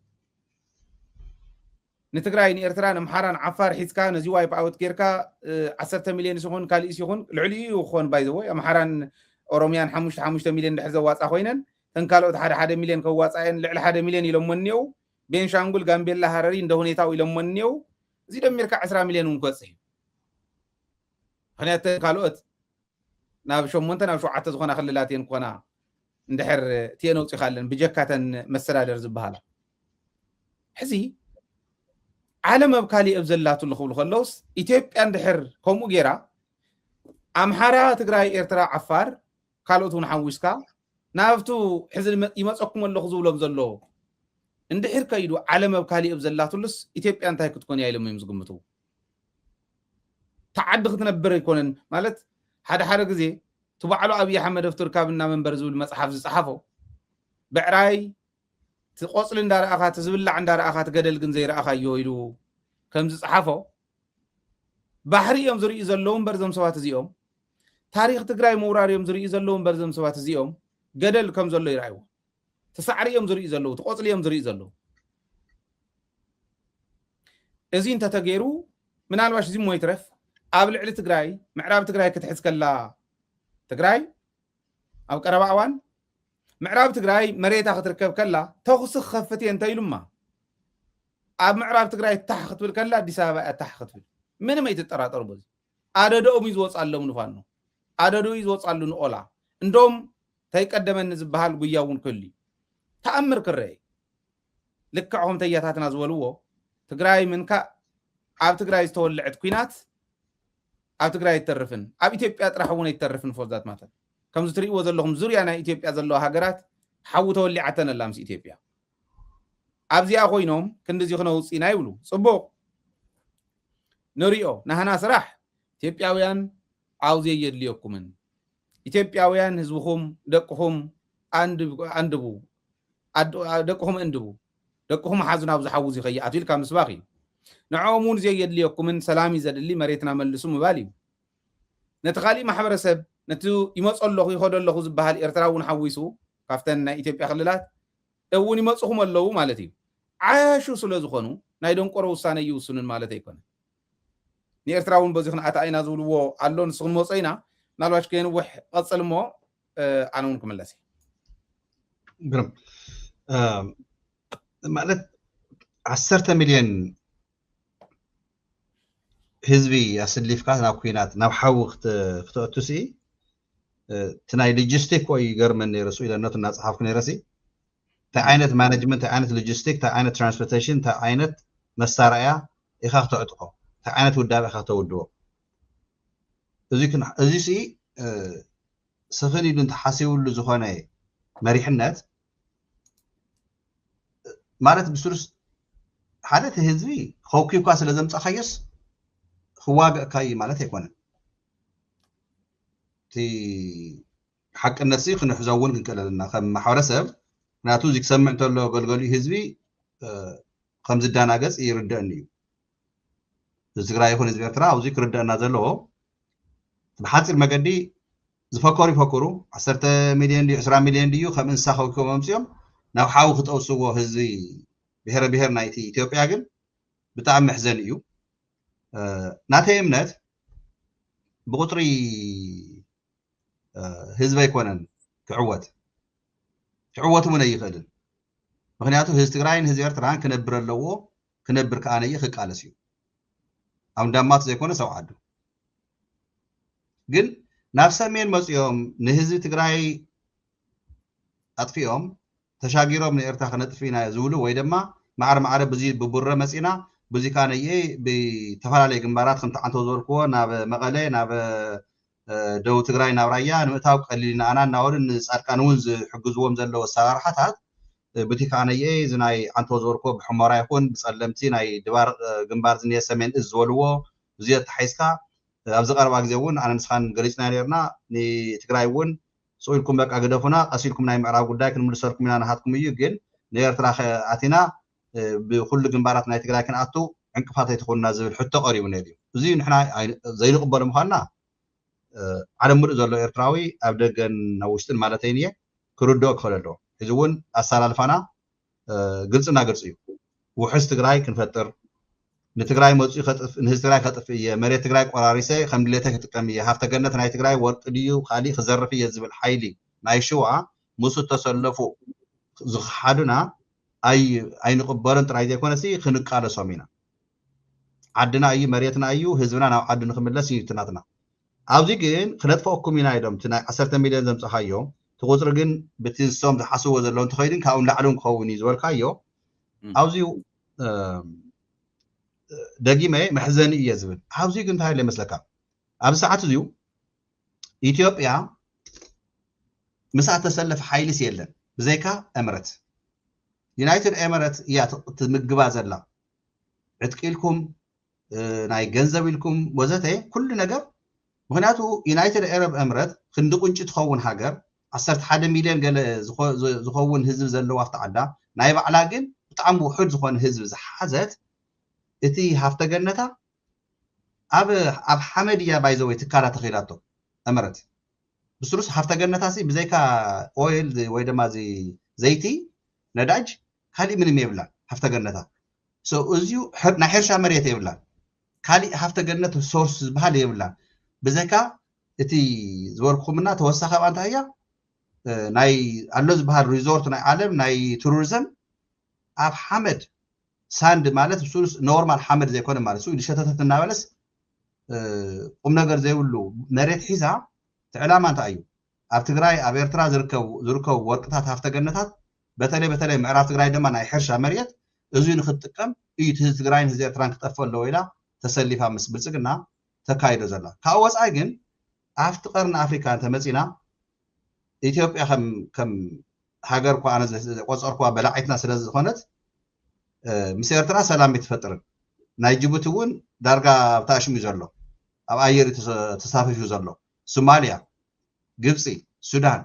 نتግራይ نيرتران أمحران عفار حيسكا نزي وايب أوت كيركا 10 مليون يسخون كالي يسخون العلي يخون باي ذا واي أمحران أوروميان 5 مليون دحزو واصا خوينن تنكالوت 1 مليون كواصاين لعل 1 مليون يلمنيو بينشانغول غامبيلا هرري እንደ ሁኔታው ይለመንየው እዚህ ደሚርካ 10 ሚሊዮን እንቆጽህ هنيت ካልኦት ናብ 8 ናብ 7 ዝኾና ክልላትን ኮና እንድሕር ትየነው ጽኻለን ብጀካተን መሰዳደር ዝበሃላ ሕዚ ዓለም ኣብካሊ ኣብዘላቱ ልኽብሉ ከለውስ ኢትዮጵያ እንድሕር ከምኡ ጌራ ኣምሓራ ትግራይ ኤርትራ ዓፋር ካልኦቱን ሓዊስካ ናብቱ ሕዚ ይመፀኩም ኣለኹ ዝብሎም ዘሎ እንድሕር ከይዱ ዓለም ኣብካሊ ኣብዘላቱልስ ኢትዮጵያ እንታይ ክትኮን ያይሎም እዮም ዝግምቱ تعد ክትነብር ይኮነን ማለት ሓደ ግዜ ትባዕሉ ኣብይ ኣሕመድ ፍቱርካብና መንበር ዝብል መጽሓፍ ዝጻሓፎ ብዕራይ ትቆጽል እንዳረኣኻ ትዝብላዕ እንዳረኣኻ ትገደል ግን ዘይረኣኻዮ ኢሉ ከም ዝጻሓፎ ባህሪ እዮም ዝርኢ ዘለዉ እምበር ዞም ሰባት እዚኦም ታሪክ ትግራይ ምውራር እዮም ዝርኢ ዘለዉ እምበር ዞም ሰባት እዚኦም ገደል ከም ዘሎ ይረኣይዎ ተሳዕሪ እዮም ዝርኢ ዘለዉ ትቆጽል እዮም ዝርኢ ዘለዉ እዚ እንተተገይሩ ምናልባሽ እዚ ሞ ይትረፍ ኣብ ልዕሊ ትግራይ ምዕራብ ትግራይ ክትሕዝ ከላ ትግራይ ኣብ ቀረባ እዋን ምዕራብ ትግራይ መሬታ ክትርከብ ከላ ተኹስ ክኸፍት እየ እንተኢሉማ ኣብ ምዕራብ ትግራይ ታሕ ክትብል ከላ ኣዲስ ኣበባ ታሕ ክትብል ምንም ኣይትጠራጠሩ በዚ ኣደዶኦም እዩ ዝወፃሎም ንፋኑ ኣደዶ እዩ ዝወፃሉ ንኦላ እንደም ተይቀደመኒ ዝበሃል ጉያ እውን ክህሉ ተኣምር ክረአ ልክዕኹም ተያታትና ዝበልዎ ትግራይ ምንካ ኣብ ትግራይ ዝተወልዐት ኩናት ኣብ ትግራይ ይተርፍን ኣብ ኢትዮጵያ ጥራሕ እውን ይተርፍን ፎዛት ማለት ከምዚ ትሪእዎ ዘለኹም ዙርያ ናይ ኢትዮጵያ ዘለዋ ሃገራት ሓው ተወሊዓተን ኣላ ምስ ኢትዮጵያ ኣብዚኣ ኮይኖም ክንዲዚ ክነውፅኢና ይብሉ ጽቡቕ ንሪኦ ናህና ስራሕ ኢትዮጵያውያን ዓውዚ የድልየኩምን ኢትዮጵያውያን ህዝብኹም ደቅኹም አንድቡ ደቅኹም እንድቡ ደቅኹም ሓዙን ኣብ ዝሓውዝ ይኸይኣቱ ኢልካ ምስባኽ እዩ ንዕኦም እውን ዘየድልየኩምን ሰላም ይዘድሊ መሬትና መልሱ ምባል እዩ ነቲ ካሊእ ማሕበረሰብ ነቲ ይመፁ ኣለኹ ይኸዱ ኣለኹ ዝበሃል ኤርትራ እውን ሓዊሱ ካብተን ናይ ኢትዮጵያ ክልላት እውን ይመፅኹም ኣለዉ ማለት እዩ ዓያሹ ስለ ዝኾኑ ናይ ደንቆሮ ውሳነ ይውስኑን ማለት ኣይኮነን ንኤርትራ እውን በዚ ክንኣታ ኢና ዝብልዎ ኣሎ ንሱ ክንመፆ ኢና ምናልባሽ ከንውሕ ቀፅል እሞ ኣነ እውን ክመለስ ግርም ማለት 10 ሚልዮን ህዝቢ ኣስሊፍካ ናብ ኩናት ናብ ሓዊ ክትእቱሲ እቲ ናይ ሎጂስቲክ ወይ ገርመን ነይረሱ ኢለነቱ እናፀሓፍኩ ነይረሲ እንታይ ዓይነት ማኔጅመንት እንታይ ዓይነት ሎጂስቲክ እንታይ ዓይነት ትራንስፖርቴሽን እንታይ ዓይነት መሳርያ ኢኻ ክተዕጥቆ እንታይ ዓይነት ውዳበ ኢኻ ክተውድቦ እዚ ሲ ስኽን ኢሉ እንተሓሲቡሉ ዝኾነ መሪሕነት ማለት ብስሩስ ሓደ እቲ ህዝቢ ከውኪብካ ስለ ዘምፀኻዮስ ክዋግእካ እዩ ማለት ኣይኮነን እቲ ሓቅነት ሲ ክንሕዞ እውን ክንክእል ኣለና ከም ማሕበረሰብ ምክንያቱ እዚ ክሰምዕ እንተሎ ገልገሉ ህዝቢ ከም ዝዳናገፅ ይርድአኒ እዩ እዚ ትግራይ ይኹን ህዝቢ ኤርትራ ኣብዚ ክርድአና ዘለዎ ብሓፂር መገዲ ዝፈከሩ ይፈክሩ 10 ሚልዮን ድዩ 20 ሚልዮን ድዩ ከም እንስሳ ከውኪቦም ኣምፅኦም ናብ ሓዊ ክጠውስዎ ህዝቢ ብሔረ ብሔር ናይቲ ኢትዮጵያ ግን ብጣዕሚ መሕዘን እዩ ናተይ እምነት ብቁጥሪ ህዝቢ ኣይኮነን ክዕወት እውን ኣይኽእልን ምክንያቱ ህዝቢ ትግራይን ህዝቢ ኤርትራን ክነብር ኣለዎ ክነብር ከኣነየ ክቃለስ እዩ ኣብ እንዳማት ዘይኮነ ሰው ዓዱ ግን ናብ ሰሜን መፅኦም ንህዝቢ ትግራይ ኣጥፊኦም ተሻጊሮም ንኤርትራ ክነጥፊ ኢና ዝብሉ ወይ ድማ ማዕረ ማዕረ በዚ ብቡረ መፂና بزيكان ايه بتفعل جنبارات خمت عن توزور كوا ناب مقالة ناب دو تجراي ناب ريان متاوق اللي أنا نقول نسأل كانونز حجزوهم زلوا الصراحة بتيكان ايه زناي عن توزور كوا بحمارة يكون بسلمتين اي دوار جنبار زنية سمين الزولوه زيادة حيسكا أبزق أربع جزءون أنا نسخان قريسنا نيرنا نتقرأيون سؤالكم بق أقدفنا أسئلكم نايم عراق وداك نملسلكم من أنا هاتكم يجين نير تراخ أتينا بكل جنباراتنا نتقرأ كن أتو عنك فاتي تكون نازل حتى قريب نادي زين نحنا زي نقبل مخنا على مرز الله إرتراوي أبدأ نوشتن مالتينية كردو خلدو يزون أسال الفنا قلصنا قلصيو وحس تقرأي كنفتر نتقرأي موسي خطف نهز تقرأي خطف مريت تقرأي قراريسي خمدلتك تكمية هافتا قلنا ناي تقرأي ورق ديو خالي خزر في يزبل حيلي ناي شوعة موسو تسلفو زخحادنا أي نقبرن تراي دي كونا سي خنق على سومينا عدنا أي مريتنا أيو هزبنا ناو عدنا خمدلسي تناتنا عاوزي جين خلت فوقكم ينا يدوم تنا 10 مليون زمت حيو تقصر جين بتنسوم تحسوا وزلون تخيلين كاون لعلون خووني زول كايو عاوزي دقيمة محزن يزبل عاوزي كنت هاي اللي مسلكا أب ساعات زيو إثيوبيا مساعة تسلف حيلي سيلن بزيكا أمرت يونايتد أمرت يا تمقبا زلا عتقيلكم ناي جنزبيلكم وزته كل نجر مهناتو يونايتد أرب أمرت خندق انش تخون هاجر 11 مليون قال زخون هزب زلو افتعدا ناي بعلاقن بطعم وحد زخون هزب زحازت اتي هافتا جنتا اب حمدية بايزوي تكالا تخيلاتو امرت بسروس هافتا جنتا سي بزيكا اويل ويدما زيتي نداج خالي من يبلا هافتا جنتا سو ازيو نحرشا مريت يبلا خالي هافتا جنتا سورس بحال يبلا بزيكا اتي زوركمنا توسخه بانتا هيا ناي اللوز بحال ريزورت ناي عالم ناي توريزم اب حمد ساند مالت بسورس نورمال حمد زي كونه مالت سو يشتتت النابلس قم نجر زي ولو مريت حيزا تعلام انت ايو اب تግራይ اب ኤርትራ ዝርከቡ ወርቅታት ሃፍተገነታት በተለይ ምዕራብ ትግራይ ድማ ናይ ሕርሻ መሬት እዙይ ንክትጥቀም እዩ ትግራይን ህዝቢ ኤርትራን ክጠፈሎ ኢላ ተሰሊፋ ምስ ብልጽግና ተካይዶ ዘላ ካብ ወፃኢ ግን ኣብቲ ቀርኒ ኣፍሪካ ተመፂና ኢትዮጵያ ከም ሃገር ኳ ኣነ ቆፀርኳ በላዒትና ስለ ዝኾነት ምስ ኤርትራ ሰላም ይትፈጥርን ናይ ጅቡቲ እውን ዳርጋ ታሽሙ ዘሎ ኣብ ኣየር ተሳፊፉ ዘሎ ሶማሊያ ግብፂ ሱዳን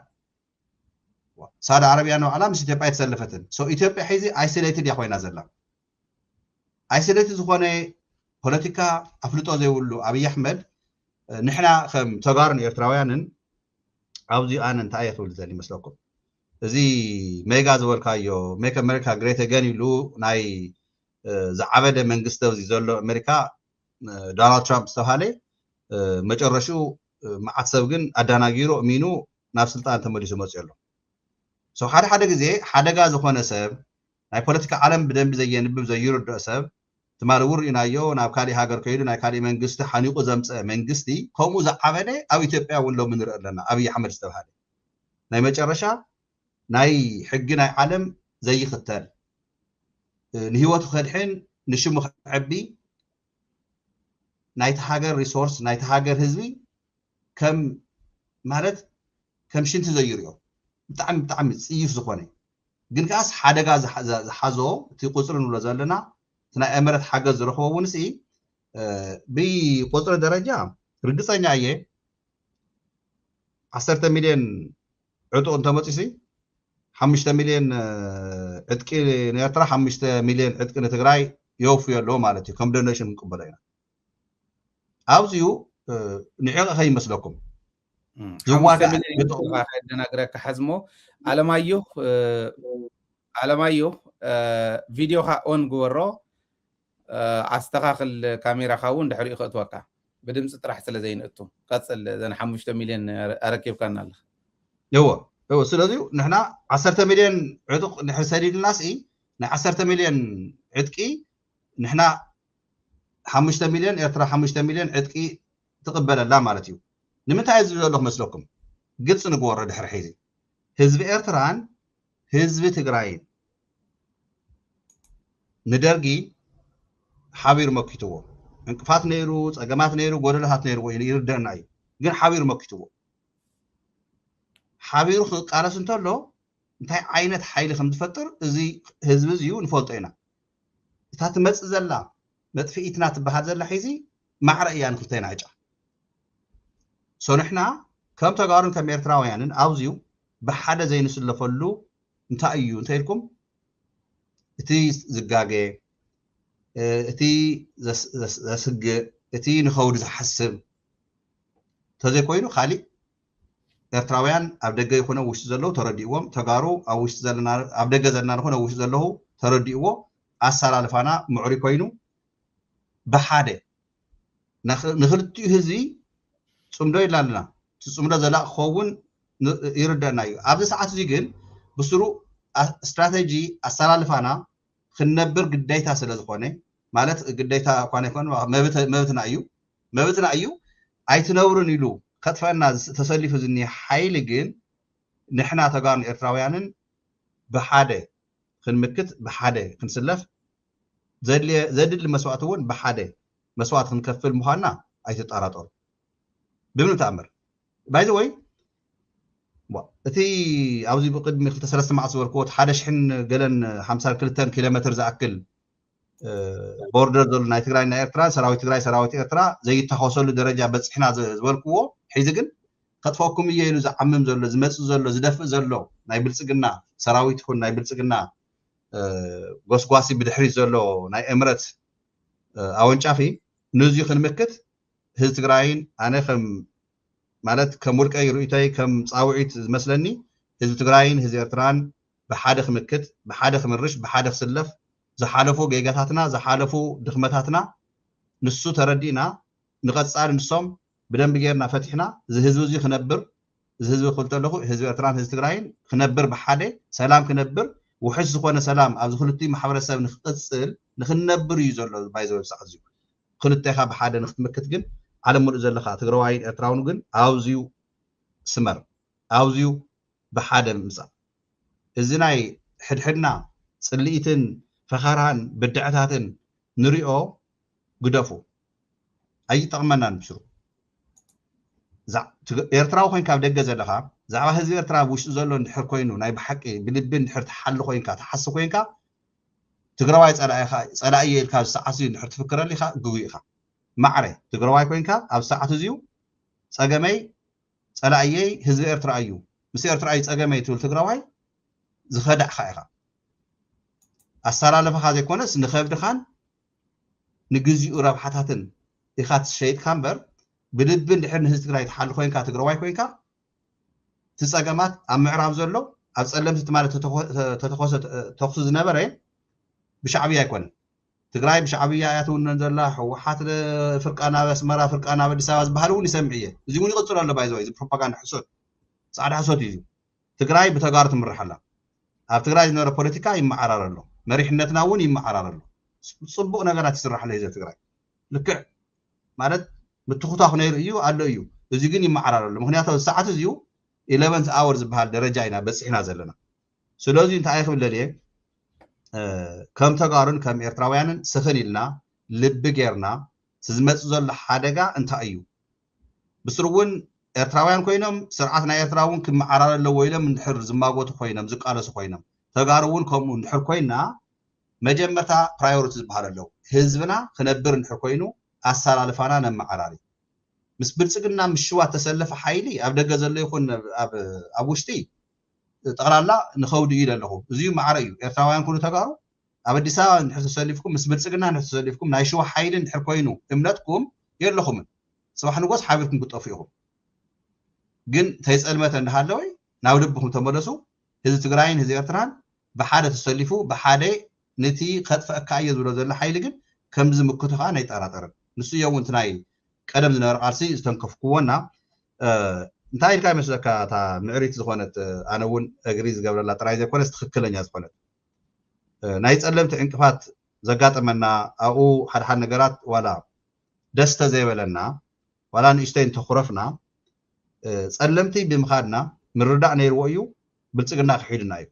ሳውዲ ዓረቢያ ነው ዓላም ኢትዮጵያ የተሰለፈትን ሶ ኢትዮጵያ ሒዚ አይሶሌትድ ያ ኮይና ዘላ አይሶሌትድ ዝኾነ ፖለቲካ ኣፍልጦ ዘይብሉ አብይ አሕመድ ንሕና ከም ተጋሩን ኤርትራውያንን ኣብዚ ኣነ እንታይ እየ ትብል ዘሊ መስለኩም እዚ ሜጋ ዝበልካዮ ሜክ ኣሜሪካ ግሬት ኣገን ኢሉ ናይ ዝዓበደ መንግስቲ ኣብዚ ዘሎ ኣሜሪካ ዶናልድ ትራምፕ ዝተባሃለ መጨረሹ መዓት ሰብ ግን ኣዳናጊሩ እሚኑ ናብ ስልጣን ተመሊሱ መፅኡ ኣሎ ሶ ሓደ ግዜ ሓደጋ ዝኾነ ሰብ ናይ ፖለቲካ ዓለም ብደንብ ዘየንብብ ዘይርድእ ሰብ ትማል ውርኢናዮ ናብ ካሊእ ሃገር ከይዱ ናይ ካሊእ መንግስቲ ሓኒቁ ዘምፀ መንግስቲ ከምኡ ዝዓበደ ኣብ ኢትዮጵያ እውን ሎሚ ንርኢ ኣለና ኣብይ ኣሕመድ ዝተባሃለ ናይ መጨረሻ ናይ ሕጊ ናይ ዓለም ዘይኽተል ንህይወቱ ከድሕን ንሽሙ ክዕቢ ናይቲ ሃገር ሪሶርስ ናይቲ ሃገር ህዝቢ ከም ማለት ከም ሽንቲ ዘይርዮ ብጣዕሚ ፅይፍ ዝኾነ ግን ካስ ሓደጋ ዝሓዞ እቲ ቁፅሪ ንብሎ ዘለና እቲ ናይ እምረት ሓገዝ ዝረኽቦ እውን ሲ ብቁፅሪ ደረጃ ርግፀኛ እየ 10 ሚልዮን ዕጡቕ እንተመፂሲ 5 ሚልዮን ዕጥቂ ንኤርትራ 5 ሚልዮን ዕጥቂ ንትግራይ የውፍዮ ኣለዎ ማለት እዩ ከም ዶኔሽን ንቅበሎ ኢና ኣብዚኡ ንዕቐ ከይመስለኩም ዝዋጋዕ ደናግረካ ሓዝሞ ኣለማዮ ቪድዮካ ኦን ግበሮ ኣስተኻኽል ካሜራካ እውን ድሕሪኡ ክእትወካ ብድምፂ ጥራሕ ስለ ዘይንእቱ ቀፅል ዘን 5 ሚልዮን ኣረኪብካና ኣለካ يو سلازيو نحنا 10 مليون عتق نحن سديد الناس نا 10 مليون عتقي نحنا 5 مليون ارترا 5 مليون عتقي تقبل لا مالتيو نمتى يزلوخ مسلكم قلص نغور دحر حيزي حزب ارتران حزب تግራይ ندرغي حبير مكتوب انقفات نيرو صقمات نيرو غودلات نيرو يردنا اي ግን حبير مكتوب حبير قالس انتلو እንታይ ዓይነት ሓይሊ ከም ዝፈጥር እዚ ህዝቢ እዚዩ ንፈልጦ ኢና እታ ትመጽእ ዘላ መጥፊኢትና ትበሃል ዘላ ሒዚ ማዕረ እያ ንክልተና ዕጫ ሶንሕና ከም ተጋሩን ከም ኤርትራውያንን ኣብዚዩ ብሓደ ዘይንስለፈሉ እንታይ እዩ እንታይ ኢልኩም እቲ ዝጋገ እቲ ዘስግ እቲ ንኸውድ ዝሓስብ ተዘይኮይኑ ካሊእ ኤርትራውያን ኣብ ደገ ይኮነ ውሽጢ ዘለዉ ተረዲእዎም ተጋሩ ኣብ ውሽጢ ዘለና ኣብ ደገ ዘለና ንኾነ ውሽጢ ዘለዉ ተረዲእዎ ኣሰላልፋና ምዕሩይ ኮይኑ ብሓደ ንኽልቲኡ ህዝቢ ፅምዶ ኢልና ኣለና እቲ ፅምዶ ዘላቕ ክኸውን ይርደአና እዩ ኣብዚ ሰዓት እዚ ግን ብስሩ ስትራቴጂ ኣሰላልፋና ክንነብር ግዴታ ስለ ዝኾነ ማለት ግዴታ እኳ ይኮነ መብትና እዩ ኣይትነብሩን ኢሉ ከጥፈና ተሰሊፉ ዝኒ ሓይሊ ግን ንሕና ተጋሩን ኤርትራውያንን ብሓደ ክንምክት ብሓደ ክንስለፍ ዘድሊ መስዋዕት እውን ብሓደ መስዋዕት ክንከፍል ምዃንና ኣይትጠራጠሩ ብምንም ተኣምር ባይ ዘ ወይ እቲ ኣብዚ ብቅድሚ 2-3 መዓልቲ ዝበልክዎ 1000 ገለን 52 ኪሎ ሜትር ዝኣክል ቦርደር ዘሎ ናይ ትግራይ ናይ ኤርትራ ሰራዊት ትግራይ ሰራዊት ኤርትራ ዘይተኸሰሉ ደረጃ በፅሕና ዝበልክዎ ሒዚ ግን ከጥፈኩም እየ ኢሉ ዝዓምም ዘሎ ዝመፅእ ዘሎ ዝደፍእ ዘሎ ናይ ብልፅግና ሰራዊት ይኹን ናይ ብልፅግና ጎስጓሲ ብድሕሪት ዘሎ ናይ እምረት ኣወንጫፊ ንዝዩ ክንምክት ህዝቢ ትግራይን ኣነ ከም ማለት ከም ውልቀይ ርእይተይ ከም ፃውዒት ዝመስለኒ ህዝቢ ትግራይን ህዝቢ ኤርትራን ብሓደ ክምክት ብሓደ ክምርሽ ብሓደ ክስለፍ ዝሓለፉ ጌጋታትና ዝሓለፉ ድኽመታትና ንሱ ተረዲእና ንቐፃሊ ንሶም ብደንቢ ጌርና ፈቲሕና እዚ ህዝቢ እዚ ክነብር እዚ ህዝቢ ክብል ከለኹ ህዝቢ ኤርትራን ህዝቢ ትግራይን ክነብር ብሓደ ሰላም ክነብር ውሕስ ዝኾነ ሰላም ኣብዚ ክልቲኡ ማሕበረሰብ ንክቅፅል ንክንነብር እዩ ዘሎ ባይ ዘበል ሰዓት እዚዩ ክልተኻ ብሓደ ንክትምክት ግን ዓለም ሙሉእ ዘለካ ትግራዋይን ኤርትራውን ግን ኣብዝዩ ስመር ኣብዝዩ ብሓደ ምምፃእ እዚ ናይ ሕድሕድና ፅልኢትን ፈኻራን ብድዕታትን ንሪኦ ግደፉ ኣይጠቕመናን ብስሩ ኤርትራዊ ኮንካ ኣብ ደገ ዘለካ ዛዕባ ህዝቢ ኤርትራ ውሽጢ ዘሎ እንድሕር ኮይኑ ናይ ብሓቂ ብልቢ እንድሕር ትሓሊ ኮንካ ትሓስብ ኮንካ ትግራዋይ ፀላኢ እየ ኢልካ ሰዓት እዚዩ እንድሕር ትፍክረሉ ኢኻ ግጉ ኢኻ ማዕረ ትግራዋይ ኮንካ ኣብ ሰዓት እዚዩ ፀገመይ ፀላእየይ ህዝቢ ኤርትራ እዩ ምስ ኤርትራ እዩ ፀገመይ ትብል ትግራዋይ ዝኸዳዕካ ኢኻ ኣሰላለፈኻ ዘይኮነስ ንከብድኻን ንግዚኡ ረብሓታትን ኢኻ ትሸይጥካ እምበር ብልቢ እንድሕር ንህዝቢ ትግራይ ትሓሊ ኮንካ ትግራዋይ ኮንካ እቲ ፀገማት ኣብ ምዕራብ ዘሎ ኣብ ፀለምቲ ማለት ተተኮሰ ተኽሱ ዝነበረ ብሻዕብያ ኣይኮነን ትግራይ ብሻዕብያ እያ ትውነን ዘላ ሕወሓት ፍርቃ ናብ ኣስመራ ፍርቃ ናብ ኣዲስ ኣበባ ዝበሃል እውን ይሰምዕ እየ እዚ እውን ይቕፅሉ ኣሎ ባይ ዘ ወይ ፕሮፓጋንዳ ሕሶት ፃዕዳ ሕሶት እዩ ትግራይ ብተጋሩ ትምራሕ ኣላ ኣብ ትግራይ ዝነበረ ፖለቲካ ይመዓራር ኣሎ መሪሕነትና እውን ይመዓራር ኣሎ ፅቡቕ ነገራት ይስራሕ ኣሎ ህዝቢ ትግራይ ልክዕ ማለት ምትኹታኹ ነይሩ እዩ ኣሎ እዩ እዚ ግን ይመዓራር ኣሎ ምክንያቱ ሰዓት እዚዩ 11 ኣወር ዝበሃል ደረጃ ኢና በፂሕና ዘለና ስለዚ እንታይ ክብል እየ ከም ተጋሩን ከም ኤርትራውያንን ስኽን ኢልና ልቢ ጌርና ዝመፅእ ዘሎ ሓደጋ እንታይ እዩ ብስሩ እውን ኤርትራውያን ኮይኖም ስርዓት ናይ ኤርትራ እውን ክመዓራር ኣለዎ ኢሎም እንድሕር ዝማጎቱ ኮይኖም ዝቃለሱ ኮይኖም ተጋሩ እውን ከምኡ እንድሕር ኮይና መጀመርታ ፕራዮሪቲ ዝበሃል ኣለዉ ህዝብና ክነብር እንድሕር ኮይኑ ኣሰላልፋና ነመዓራሪ ምስ ብልፅግና ምሽዋት ተሰለፈ ሓይሊ ኣብ ደገ ዘሎ ይኹን ኣብ ውሽጢ ጠቕላላ ንኸውድ እዩ ኣለኹ እዚዩ ማዕረ እዩ ኤርትራውያን ኩሉ ተጋሩ ኣብ ኣዲስ ኣበባ እንድሕር ተሰሊፍኩም ምስ ብልፅግና እንድሕር ተሰሊፍኩም ናይ ሽዋ ሓይሊ እንድሕር ኮይኑ እምነትኩም የለኹምን ፅባሕ ንጎስ ሓቢርኩም ክጠፉ ኢኹም ግን ተይፀልመተ እንዳሃለወይ ናብ ልብኩም ተመለሱ ህዝቢ ትግራይን ህዝቢ ኤርትራን ብሓደ ተሰሊፉ ብሓደ ነቲ ከጥፈአካ እየ ዝብሎ ዘሎ ሓይሊ ግን ከምዚ ምክቱኻ ናይጠራጠርን ንሱ እዮ እውን እቲ ናይ ቀደም ዝነበረ ቃልሲ ዝተንከፍክዎና እንታይ ኢልካ ይመስለካ እታ ምዕሪት ዝኾነት ኣነ እውን እግሪ ዝገብረላ ጥራይ ዘይኮነስ ትክክለኛ ዝኾነት ናይ ፀለምቲ ዕንቅፋት ዘጋጠመና ኣብኡ ሓደሓደ ነገራት ዋላ ደስተ ዘይበለና ዋላ ንእሽተይ እንተኩረፍና ፀለምቲ ብምኻድና ምርዳእ ነይርዎ እዩ ብልፅግና ክሒድና እዩ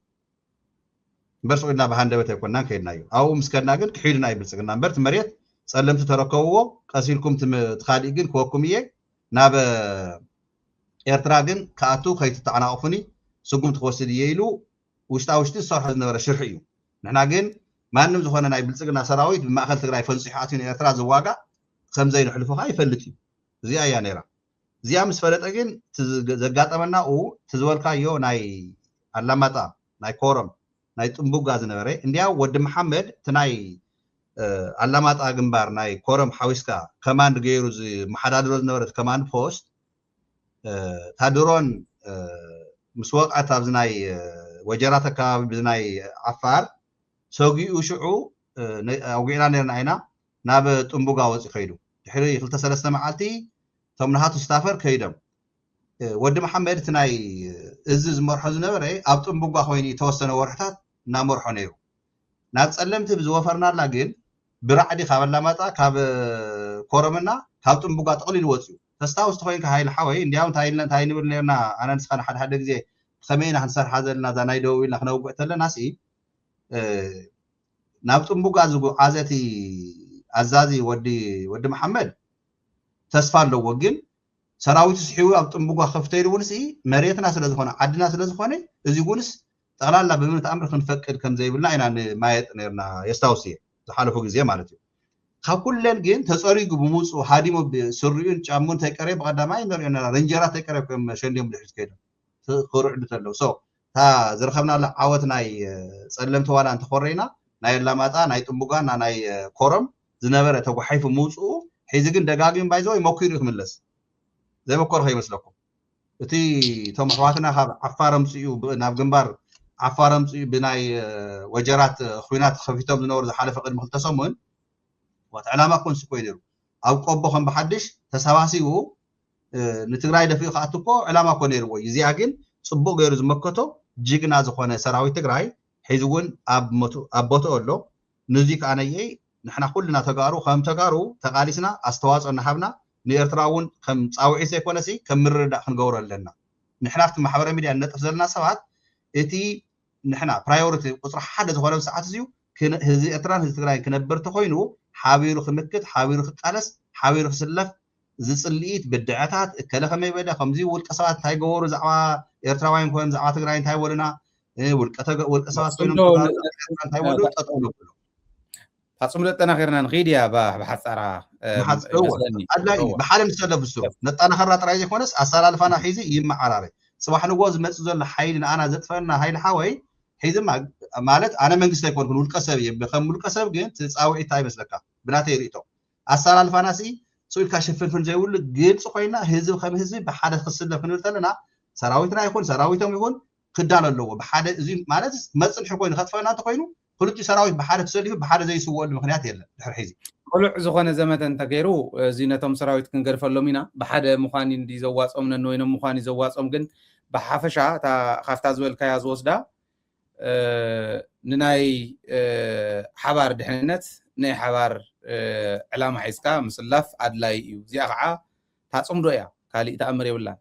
እምበር ስዒድና ብሃንደበት ኣይኮንናን ከይድና እዩ ኣብኡ ምስ ከድና ግን ክሒድና እዩ ብልፅግና እምበር እቲ መሬት ጸለምቲ ተረከብዎ ቀሲልኩም ትኻሊእ ግን ክወኩም እየ ናብ ኤርትራ ግን ከኣቱ ከይትተዓናቕፉኒ ስጉም ትወስድ እየ ኢሉ ውሽጣ ውሽጢ ዝሰርሖ ዝነበረ ሽርሒ እዩ ንሕና ግን ማንም ዝኾነ ናይ ብልፅግና ሰራዊት ብማእኸል ትግራይ ፈንፂሑ ኣትዩ ንኤርትራ ዝዋጋእ ከምዘይንሕልፉ ከዓ ይፈልጥ እዩ እዚኣ እያ ነይራ እዚኣ ምስ ፈለጠ ግን ዘጋጠመና ትዝበልካዮ ናይ ኣላማጣ ናይ ኮረም ናይ ጥንቡጋ ዝነበረ እንዲያ ወዲ መሐመድ እቲ ናይ ኣላማጣ ግንባር ናይ ኮረም ሓዊስካ ከማንድ ገይሩ መሓዳድሮ ዝነበረ ከማንድ ፖስት ታድሮን ምስ ወቕዓት ኣብዚ ናይ ወጀራት ኣከባቢ ብናይ ዓፋር ሰጊኡ ሽዑ ኣውጊዕና ነርና ኢና ናብ ጥንቡጋ ወፂ ከይዱ ድሕሪ 2-3 መዓልቲ እቶም ናሃቱ ስታፈር ከይዶም ወዲ መሐመድ እቲ ናይ እዚ ዝመርሖ ዝነበረ ኣብ ጥንቡጋ ኮይኑ ተወሰነ ወርሕታት እናመርሖ ነይሩ ናብ ጸለምቲ ብዝወፈርናላ ግን ብራዕዲ ካብ ኣላማጣ ካብ ኮረምና ካብ ጥንቡጋ ጠቕሊሉ ወፅዩ ተስታውስቲ ኮይንካ ሃይል ሓወይ እንዲያው እንታይ ንብል ነርና ኣነ ንስኻና ሓደ ግዜ ከመይና ክንሰርሓ ዘለና እዛ ናይ ደው ኢልና ክነውግዕ ተለና ሲ ናብ ጥንቡጋ ዝጓዓዘቲ ኣዛዚ ወዲ መሐመድ ተስፋ ኣለዎ ግን ሰራዊቱ ስሒቡ ኣብ ጥንቡጋ ከፍተይሉ ውንስ መሬትና ስለዝኾነ ዓድና ስለዝኾነ እዚ ውንስ ጠቕላላ ብምንት ኣምሪ ክንፈቅድ ከም ዘይብልና ኢና ማየጥ ነርና የስታውስ እየ ዝሓለፉ ግዜ ማለት እዩ ካብ ኩለን ግን ተፀሪጉ ብምውፅኡ ሃዲሞ ስሪኡን ጫሙን ተይቀረብ ብቐዳማይ ንሪኦ ነና ረንጀራት ተይቀረብ ከም ሸንዲዮም ድሕሪት ከይዶም ክርዕዱ ተለው ሶ እታ ዝረኸብናላ ዓወት ናይ ጸለምቲ ዋላ እንተኮረይና ናይ ኣላማጣ ናይ ጥንቡጋ ናይ ኮረም ዝነበረ ተጓሒፉ ምውፅኡ ሒዚ ግን ደጋጊም ባይዘው ይሞክሩ ክምለስ ዘይመኮረ ከይመስለኩም እቲ እቶም ኣሕዋትና ካብ ዓፋር ኣምፅኡ ናብ ግንባር ዓፋር ኣምፅኡ ብናይ ወጀራት ኩናት ከፊቶም ዝነበሩ ዝሓለፈ ቅድሚ 2 ሰሙን ዋት ዕላማ ኮንስ ኮይኑ ነይሩ ኣብ ቆቦ ከም ብሓድሽ ተሰባሲቡ ንትግራይ ደፊኡ ከኣቱ እኮ ዕላማ ኮ ነይርዎ እዚኣ ግን ፅቡቅ ገይሩ ዝመከቶ ጅግና ዝኾነ ሰራዊት ትግራይ ሒዚ እውን ኣብ ቦትኡ ኣሎ ንዚ ከዓ ነየይ ንሕና ኩልና ተጋሩ ከም ተጋሩ ተቃሊስና ኣስተዋፅኦ እናሃብና ንኤርትራ እውን ከም ፃውዒት ዘይኮነሲ ከም ምርዳእ ክንገብሮ ኣለና ንሕና ኣብቲ ማሕበራዊ ሚድያ ነጥፍ ዘለና ሰባት እቲ ንሕና ፕራዮሪቲ ቁፅሪ ሓደ ዝኾነ ሰዓት እዚዩ ህዝቢ ኤርትራን ህዝቢ ትግራይ ክነብር ተኮይኑ ሓቢሩ ክምክት ሓቢሩ ክቃለስ ሓቢሩ ክስለፍ ዝፅልኢት ብድዕታት እከለ ከመይ በለ ከምዚ ውልቀ ሰባት እንታይ ገበሩ ዛዕባ ኤርትራውያን ኮይኖም ዛዕባ ትግራይ እንታይ ወሉና ውልቀ ሰባት ኮይኖም እንታይ ወሉ ጠጠው ነብሉ ሓፅም ለጠናኺርና ንኸይድ እያ ብሓፃራ ብሓደ ንሰለፍ እሱ ነጠናኸራ ጥራይ ዘይኮነስ ኣሰላልፋና ሒዚ ይመዓራረ ፅባሕ ንጎ ዝመፅእ ዘሎ ሓይሊ ንኣና ዘጥፈና ሃይሊ ሓወይ ሒዚ ማለት ኣነ መንግስቲ ኣይኮንኩን ውልቀ ሰብ እየ ከም ውልቀ ሰብ ግን ፃውዒት ኣይመስለካ ብናተይ ርእቶ ኣሰላልፋና ስኢልካ ሽፍንፍን ዘይብሉ ግልፂ ኮይና ህዝቢ ከም ህዝቢ ብሓደ ክስለፍ ክንብል ተለና ሰራዊትና ይኹን ሰራዊቶም ይኹን ክዳል ኣለዎ ብሓደ እዚ ማለት መፅንሒ ኮይኑ ከጥፈና እንተኮይኑ ክልቲኡ ሰራዊት ብሓደ ተሰሊፉ ብሓደ ዘይስወሉ ምክንያት የለን ድሕሪ ሒዚ ቅሉዕ ዝኾነ ዘመተ እንተገይሩ እዚ ነቶም ሰራዊት ክንገድፈሎም ኢና ብሓደ ምዃን እንዲ ዘዋፆም ነንወይኖም ምዃን እዩ ዘዋፆም ግን ብሓፈሻ ካብታ ዝበልካያ ዝወስዳ ንናይ ሓባር ድሕንነት ናይ ሓባር ዕላማ ሒዝካ ምስላፍ ኣድላይ እዩ እዚኣ ከዓ ታፅምዶ እያ ካሊእ ተኣምር የብላን